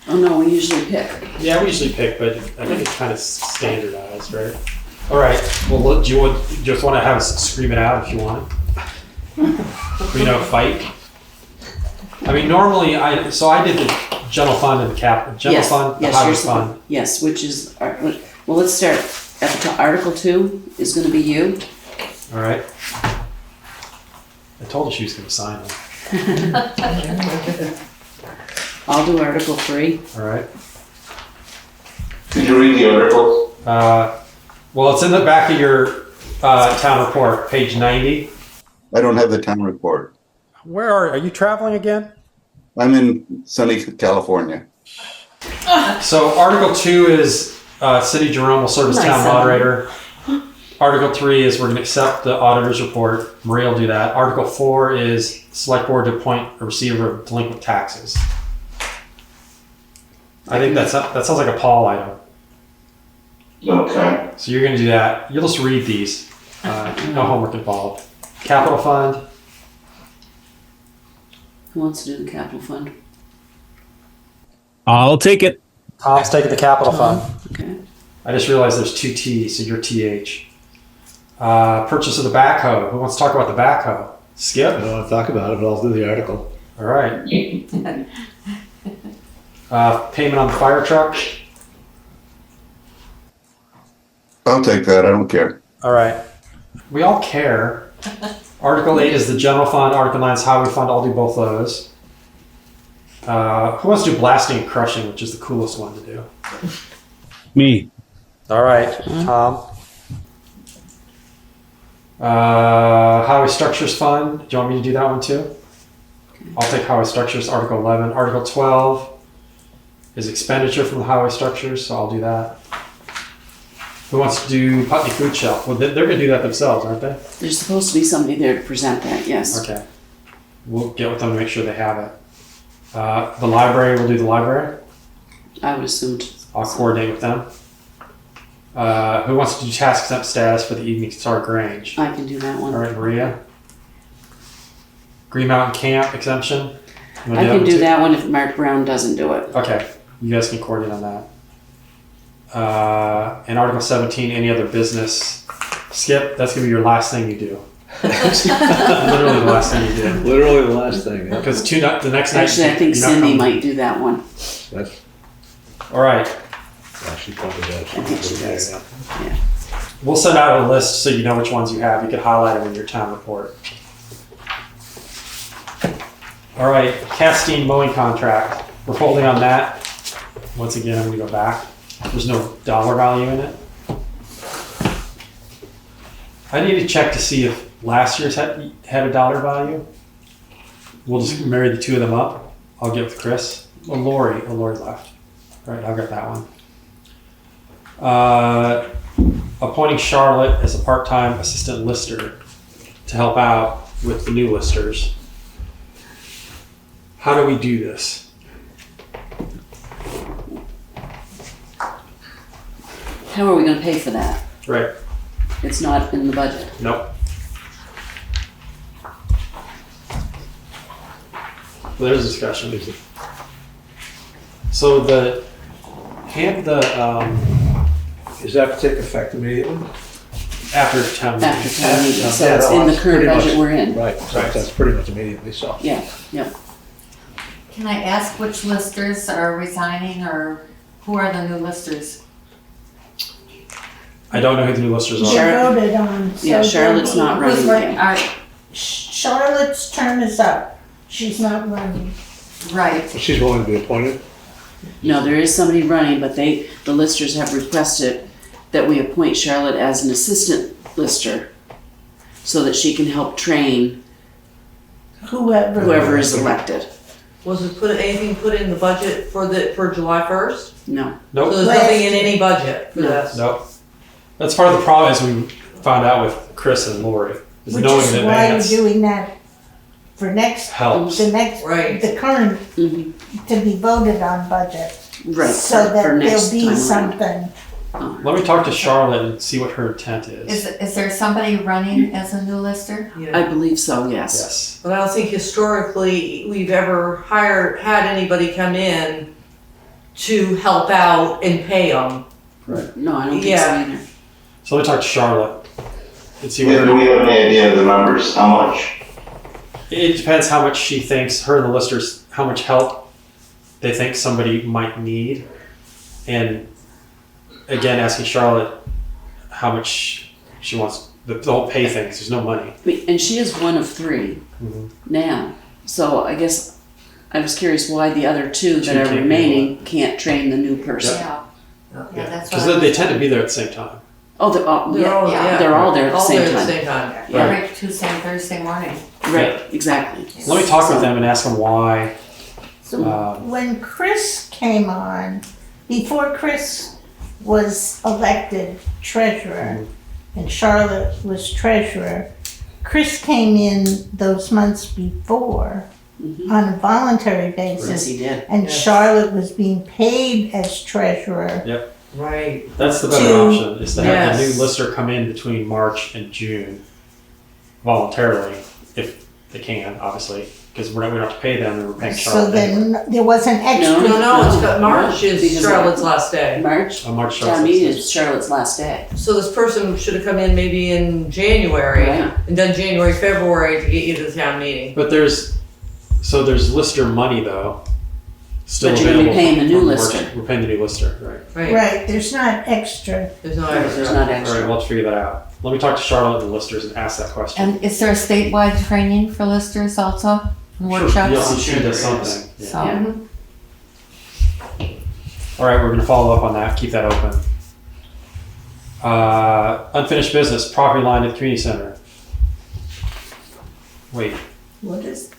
Oh no, we usually pick. Yeah, we usually pick, but I think it's kind of standardized, right? All right. Well, do you just want to have us scream it out if you want it? Fight. I mean, normally I did the general fund and the general fund, the highway fund. Yes, which is, well, let's start at the top. Article 2 is going to be you. All right. I told her she was going to sign them. I'll do Article 3. All right. Did you read the article? Well, it's in the back of your town report, page 90. I don't have the town report. Where are you traveling again? I'm in sunny California. So Article 2 is City Jerome will serve as town moderator. Article 3 is we're going to accept the auditor's report. Maria will do that. Article 4 is select board to appoint a receiver of delinquent taxes. I think that sounds like a Paul item. Okay. So you're going to do that. You'll just read these. No homework involved. Capital fund. Who wants to do the capital fund? I'll take it. Tom's taking the capital fund. Okay. I just realized there's 2 T's, so you're TH. Purchase of the backhoe. Who wants to talk about the backhoe? Skip? I don't want to talk about it, but I'll do the article. All right. Payment on the fire truck. I'll take that. I don't care. All right. We all care. Article 8 is the general fund. Article 9 is highway fund. I'll do both those. Who wants to do blasting and crushing, which is the coolest one to do? Me. All right, Tom. Highway structures fund. Do you want me to do that one too? I'll take highway structures. Article 11. Article 12 is expenditure from the highway structures, so I'll do that. Who wants to do Putney Food Shelf? Well, they're going to do that themselves, aren't they? There's supposed to be somebody there to present that, yes. Okay. We'll get with them to make sure they have it. The library, we'll do the library. I would assume. I'll coordinate with them. Who wants to do task exempt status for the Evening Star Grange? I can do that one. All right, Maria. Green Mountain Camp exemption. I can do that one if Mark Brown doesn't do it. Okay, you guys can coordinate on that. And Article 17, any other business. Skip, that's going to be your last thing you do. Literally the last thing you do. Literally the last thing. Yeah. Because the next night. Actually, I think Cindy might do that one. That's, all right. yeah, she probably does. I think she does. Yeah. We'll send out a list so you know which ones you have. You can highlight them in your town report. All right, Castine mowing contract. We're holding on that. Once again, I'm going to go back. There's no dollar value in it. I need to check to see if last year's had a dollar value. We'll just marry the two of them up. I'll get with Chris. Or Lori. Oh, Lori left. All right, I'll get that one. Appointing Charlotte as a part-time assistant lister to help out with the new listers. How do we do this? How are we going to pay for that? Right. It's not in the budget. Nope. Well, there's a discussion. So is that to take effect immediately? After town meeting. After town meeting, so it's in the current budget we're in. Right, so that's pretty much immediately, so. Yeah, yeah. Can I ask which listers are resigning, or who are the new listers? I don't know who the new listers are. They're voted on. So Yeah, Charlotte's not running again. Charlotte's term is up. She's not running. Right. She's willing to be appointed? No, there is somebody running, but the listers have requested that we appoint Charlotte as an assistant lister so that she can help train whoever is elected. Was it anything put in the budget for July 1st? No. Nope. So there's nothing in any budget for No. this? Nope. That's part of the problem, as we found out with Chris and Lori, is Which knowing is in why advance you're doing that for next, helps. the next, Right. the current, to be voted on budget. Right, So for that there'll next be time around. something. Let me talk to Charlotte and see what her intent is. Is there somebody running as a new lister? I believe so, yes. Yes. But I don't think historically we've ever had anybody come in to help out and pay them. Right. No, I don't think so Yeah. either. So let me talk to Charlotte and see what Yeah, do we have any idea of the numbers? How much? It depends how much she thinks, her and the listers, how much help they think somebody might need. And again, asking Charlotte how much she wants, the whole pay thing, 'cause there's no money. And she is one of 3 now. So I guess I was curious why the other 2 that Two are can't remaining can't train the new person. Yeah, that's Because what they tend to be there at the same time. Oh, they're all, They're all- yeah. they're all there at the All same there at time. the same time. Yeah. every Tuesday and Thursday morning. Right, exactly. Let me talk with them and ask them why. So when Chris came on, before Chris was elected treasurer and Charlotte was treasurer, Chris came in those months before on a voluntary basis. Yes, he did. And Yes. Charlotte was being paid as treasurer. Yep. Right. That's the better To- option, is to have the Yes. new lister come in between March and June voluntarily, if they can, obviously, because we don't have to pay them and we're paying So Charlotte. anyway. then there was an extra. No, it's got March is because Charlotte's last day. March, On March town 12th. meeting is Charlotte's last day. So this person should have come in maybe in January Right. and done January, February to get you to the town meeting. But there's lister money though, still But you're gonna be available. paying the new from March. lister. We're paying the new lister, right? Right, there's not extra. There's no There's extra. not All right, extra. we'll have to figure that out. Let me talk to Charlotte and the listers and ask that question. And is there a statewide training for listers also? And Sure, workshops? VLCT does something. Yeah. So, All right, we're gonna follow up on that, keep that open. Unfinished business, property line at the community center. Wait, What is?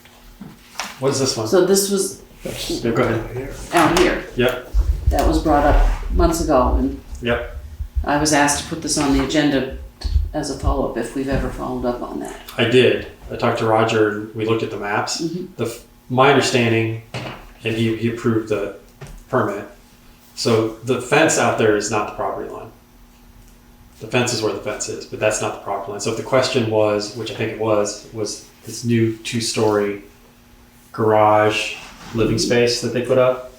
what is this one? So this was Yeah, go ahead. out here. Yep, That was brought up months ago, and yep. I was asked to put this on the agenda as a follow-up if we've ever followed up on that. I did. I talked to Roger and we looked at the maps. My understanding, and he approved the permit. So the fence out there is not the property line. The fence is where the fence is, but that's not the property line. So if the question was, which I think it was this new 2-story garage living space that they put up,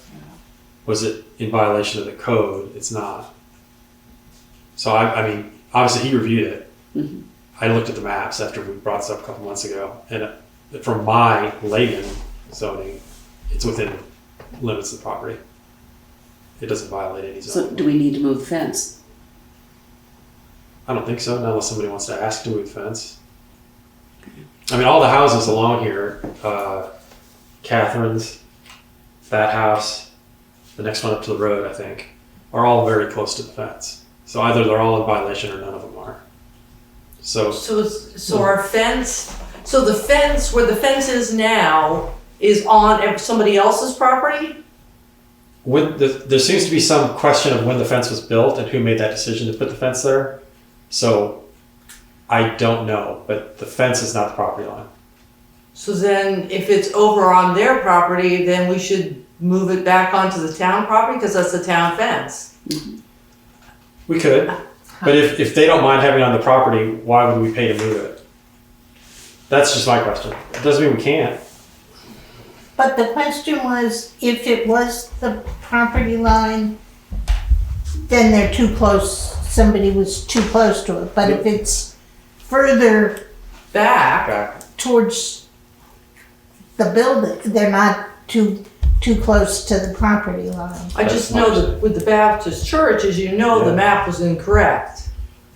was it in violation of the code? It's not. So I mean, obviously he reviewed it. I looked at the maps after we brought this up a couple months ago, and from my layman zoning, it's within limits of the property. It doesn't violate any So zoning. do we need to move the fence? I don't think so, not unless somebody wants to ask to move the fence. I mean, all the houses along here, Catherine's, that house, the next one up to the road, I think, are all very close to the fence. So either they're all in violation or none of them are. So So our fence, so the fence, where the fence is now, is on somebody else's property? there seems to be some question of when the fence was built and who made that decision to put the fence there. So I don't know, but the fence is not the property line. So then if it's over on their property, then we should move it back onto the town property because that's the town fence. We could, but if they don't mind having it on the property, why would we pay to move it? That's just my question. It doesn't mean we can't. But the question was, if it was the property line, then they're too close, somebody was too close to it. But if it's further back towards the building, they're not too close to the property line. I just know that with the Baptist church, as you know, the map was incorrect.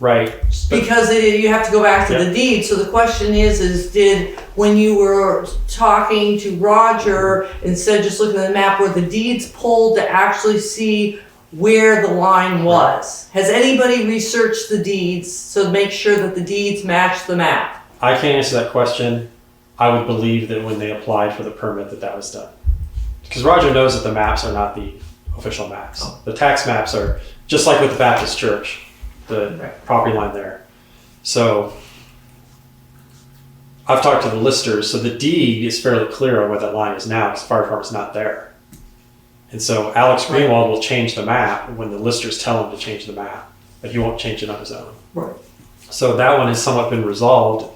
Right. Because you have to go back to the deed. So the question is did, when you were talking to Roger, instead of just looking at the map, were the deeds pulled to actually see where the line was? Has anybody researched the deeds to make sure that the deeds match the map? I can't answer that question. I would believe that when they applied for the permit that was done. Because Roger knows that the maps are not the official maps. The tax maps are, just like with the Baptist church, the property line there. So I've talked to the listers, so the deed is fairly clear on where that line is now, because the fire department's not there. And so Alex Greenwald will change the map when the listers tell him to change the map, but he won't change it on his own. Right. So that one has somewhat been resolved,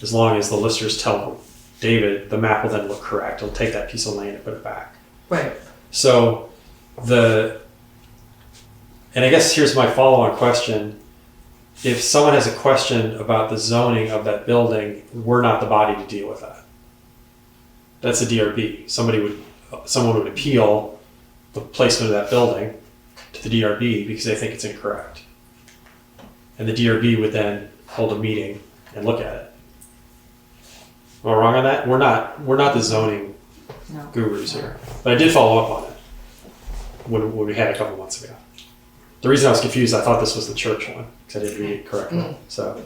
as long as the listers tell David the map will then look correct. He'll take that piece of land and put it back. Right. So and I guess here's my follow-on question. If someone has a question about the zoning of that building, we're not the body to deal with that. That's a DRB. Someone would appeal the placement of that building to the DRB because they think it's incorrect. And the DRB would then hold a meeting and look at it. Am I wrong on that? We're not the zoning gurus here. But I did follow up on it when we had a couple months ago. The reason I was confused, I thought this was the church one because I didn't read it correctly. So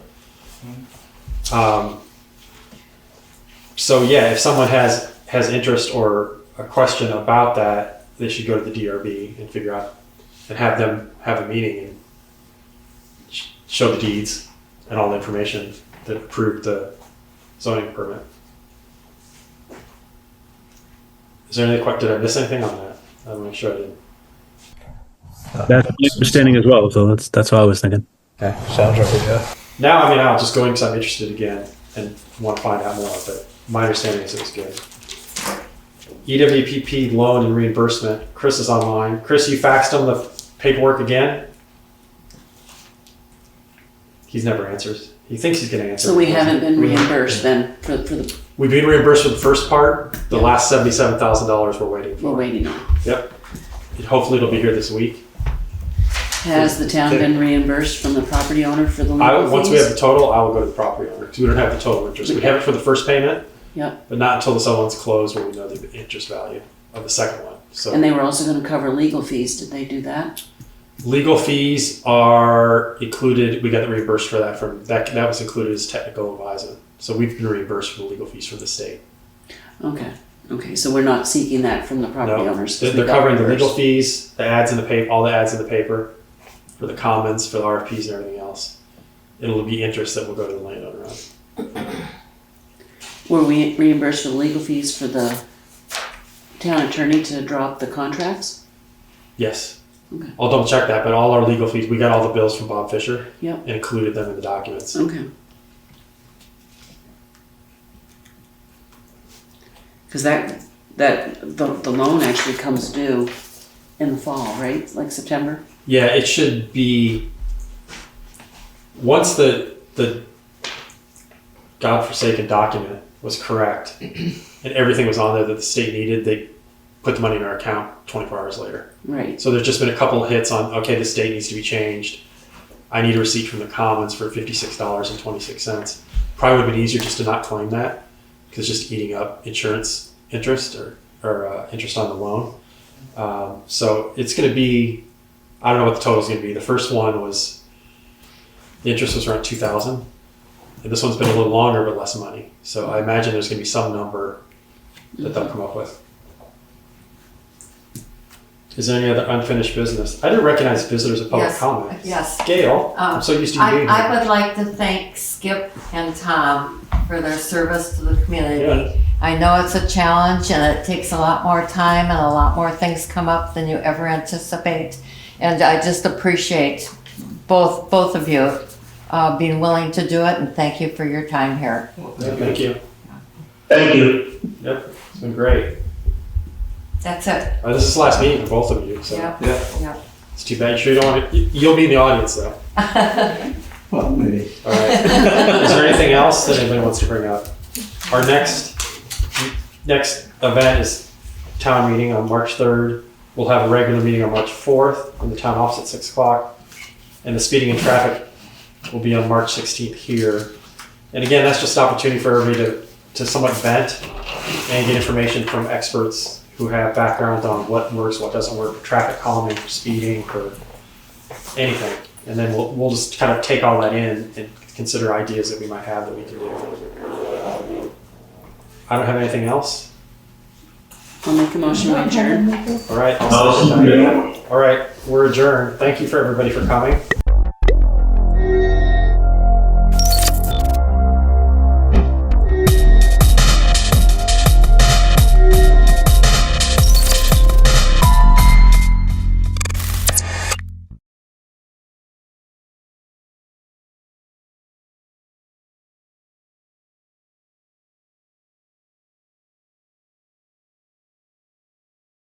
yeah, if someone has interest or a question about that, they should go to the DRB and figure out and have them have a meeting and show the deeds and all the information that approved the zoning permit. Is there any did I miss anything on that? I want to make sure I didn't. That's my understanding as well, so that's what I was thinking. Okay, sounds right, yeah. Now, I'll just go in because I'm interested again and want to find out more, but my understanding is it was good. EWPP loan and reimbursement. Chris is online. Chris, you faxed him the paperwork again? He's never answers. He thinks he's going to answer. So we haven't been reimbursed then for the. We've been reimbursed for the first part. The last $77,000 we're waiting for. We're waiting on. Yep. Hopefully it'll be here this week. Has the town been reimbursed from the property owner for the legal fees? Once we have the total, I will go to the property owner because we don't have the total interest. We have it for the first payment. Yep. But not until the other one's closed when we know the interest value of the second one. So. And they were also going to cover legal fees. Did they do that? Legal fees are included. We got reimbursed for that from that. That was included as technical advisement. So we've been reimbursed for the legal fees from the state. Okay. Okay. So we're not seeking that from the property owners. They're covering the legal fees, the ads in the paper, all the ads in the paper, for the comments, for the RFPs and everything else. It'll be interest that will go to the landowner on. Were we reimbursed for the legal fees for the town attorney to draw up the contracts? Yes. Okay. I'll double check that, but all our legal fees, we got all the bills from Bob Fisher. Yep. And included them in the documents. Okay. Because the loan actually comes due in the fall, right? Like September? Yeah, it should be, once the godforsaken document was correct and everything was on there that the state needed, they put the money in our account 24 hours later. Right. So there's just been a couple of hits on, okay, this date needs to be changed. I need a receipt from the Commons for $56.26. Probably would have been easier just to not claim that because it's just eating up insurance interest or interest on the loan. So it's going to be, I don't know what the total is going to be. The first one was, the interest was around $2,000. And this one's been a little longer but less money. So I imagine there's going to be some number that they'll come up with. Is there any other unfinished business? I didn't recognize visitors of public comment. Yes. Gail, I'm so used to you being here. I would like to thank Skip and Tom for their service to the community. Yeah. I know it's a challenge and it takes a lot more time and a lot more things come up than you ever anticipate. And I just appreciate both of you being willing to do it, and thank you for your time here. Thank you. Thank you. Yep, it's been great. That's it. This is the last meeting for both of you, so Yep. Yep. it's too bad. You sure you don't want to, you'll be in the audience though. Well, maybe. All right. Is there anything else that anybody wants to bring up? Our next event is town meeting on March 3rd. We'll have a regular meeting on March 4th in the town office at 6 o'clock. And the speeding and traffic will be on March 16th here. And again, that's just an opportunity for everybody to somewhat vent and get information from experts who have background on what works, what doesn't work, for traffic calming, for speeding, for anything. And then we'll just kind of take all that in and consider ideas that we might have that we can do. I don't have anything else. I'll make a motion to adjourn. All right. All right, we're adjourned. Thank you for everybody for coming.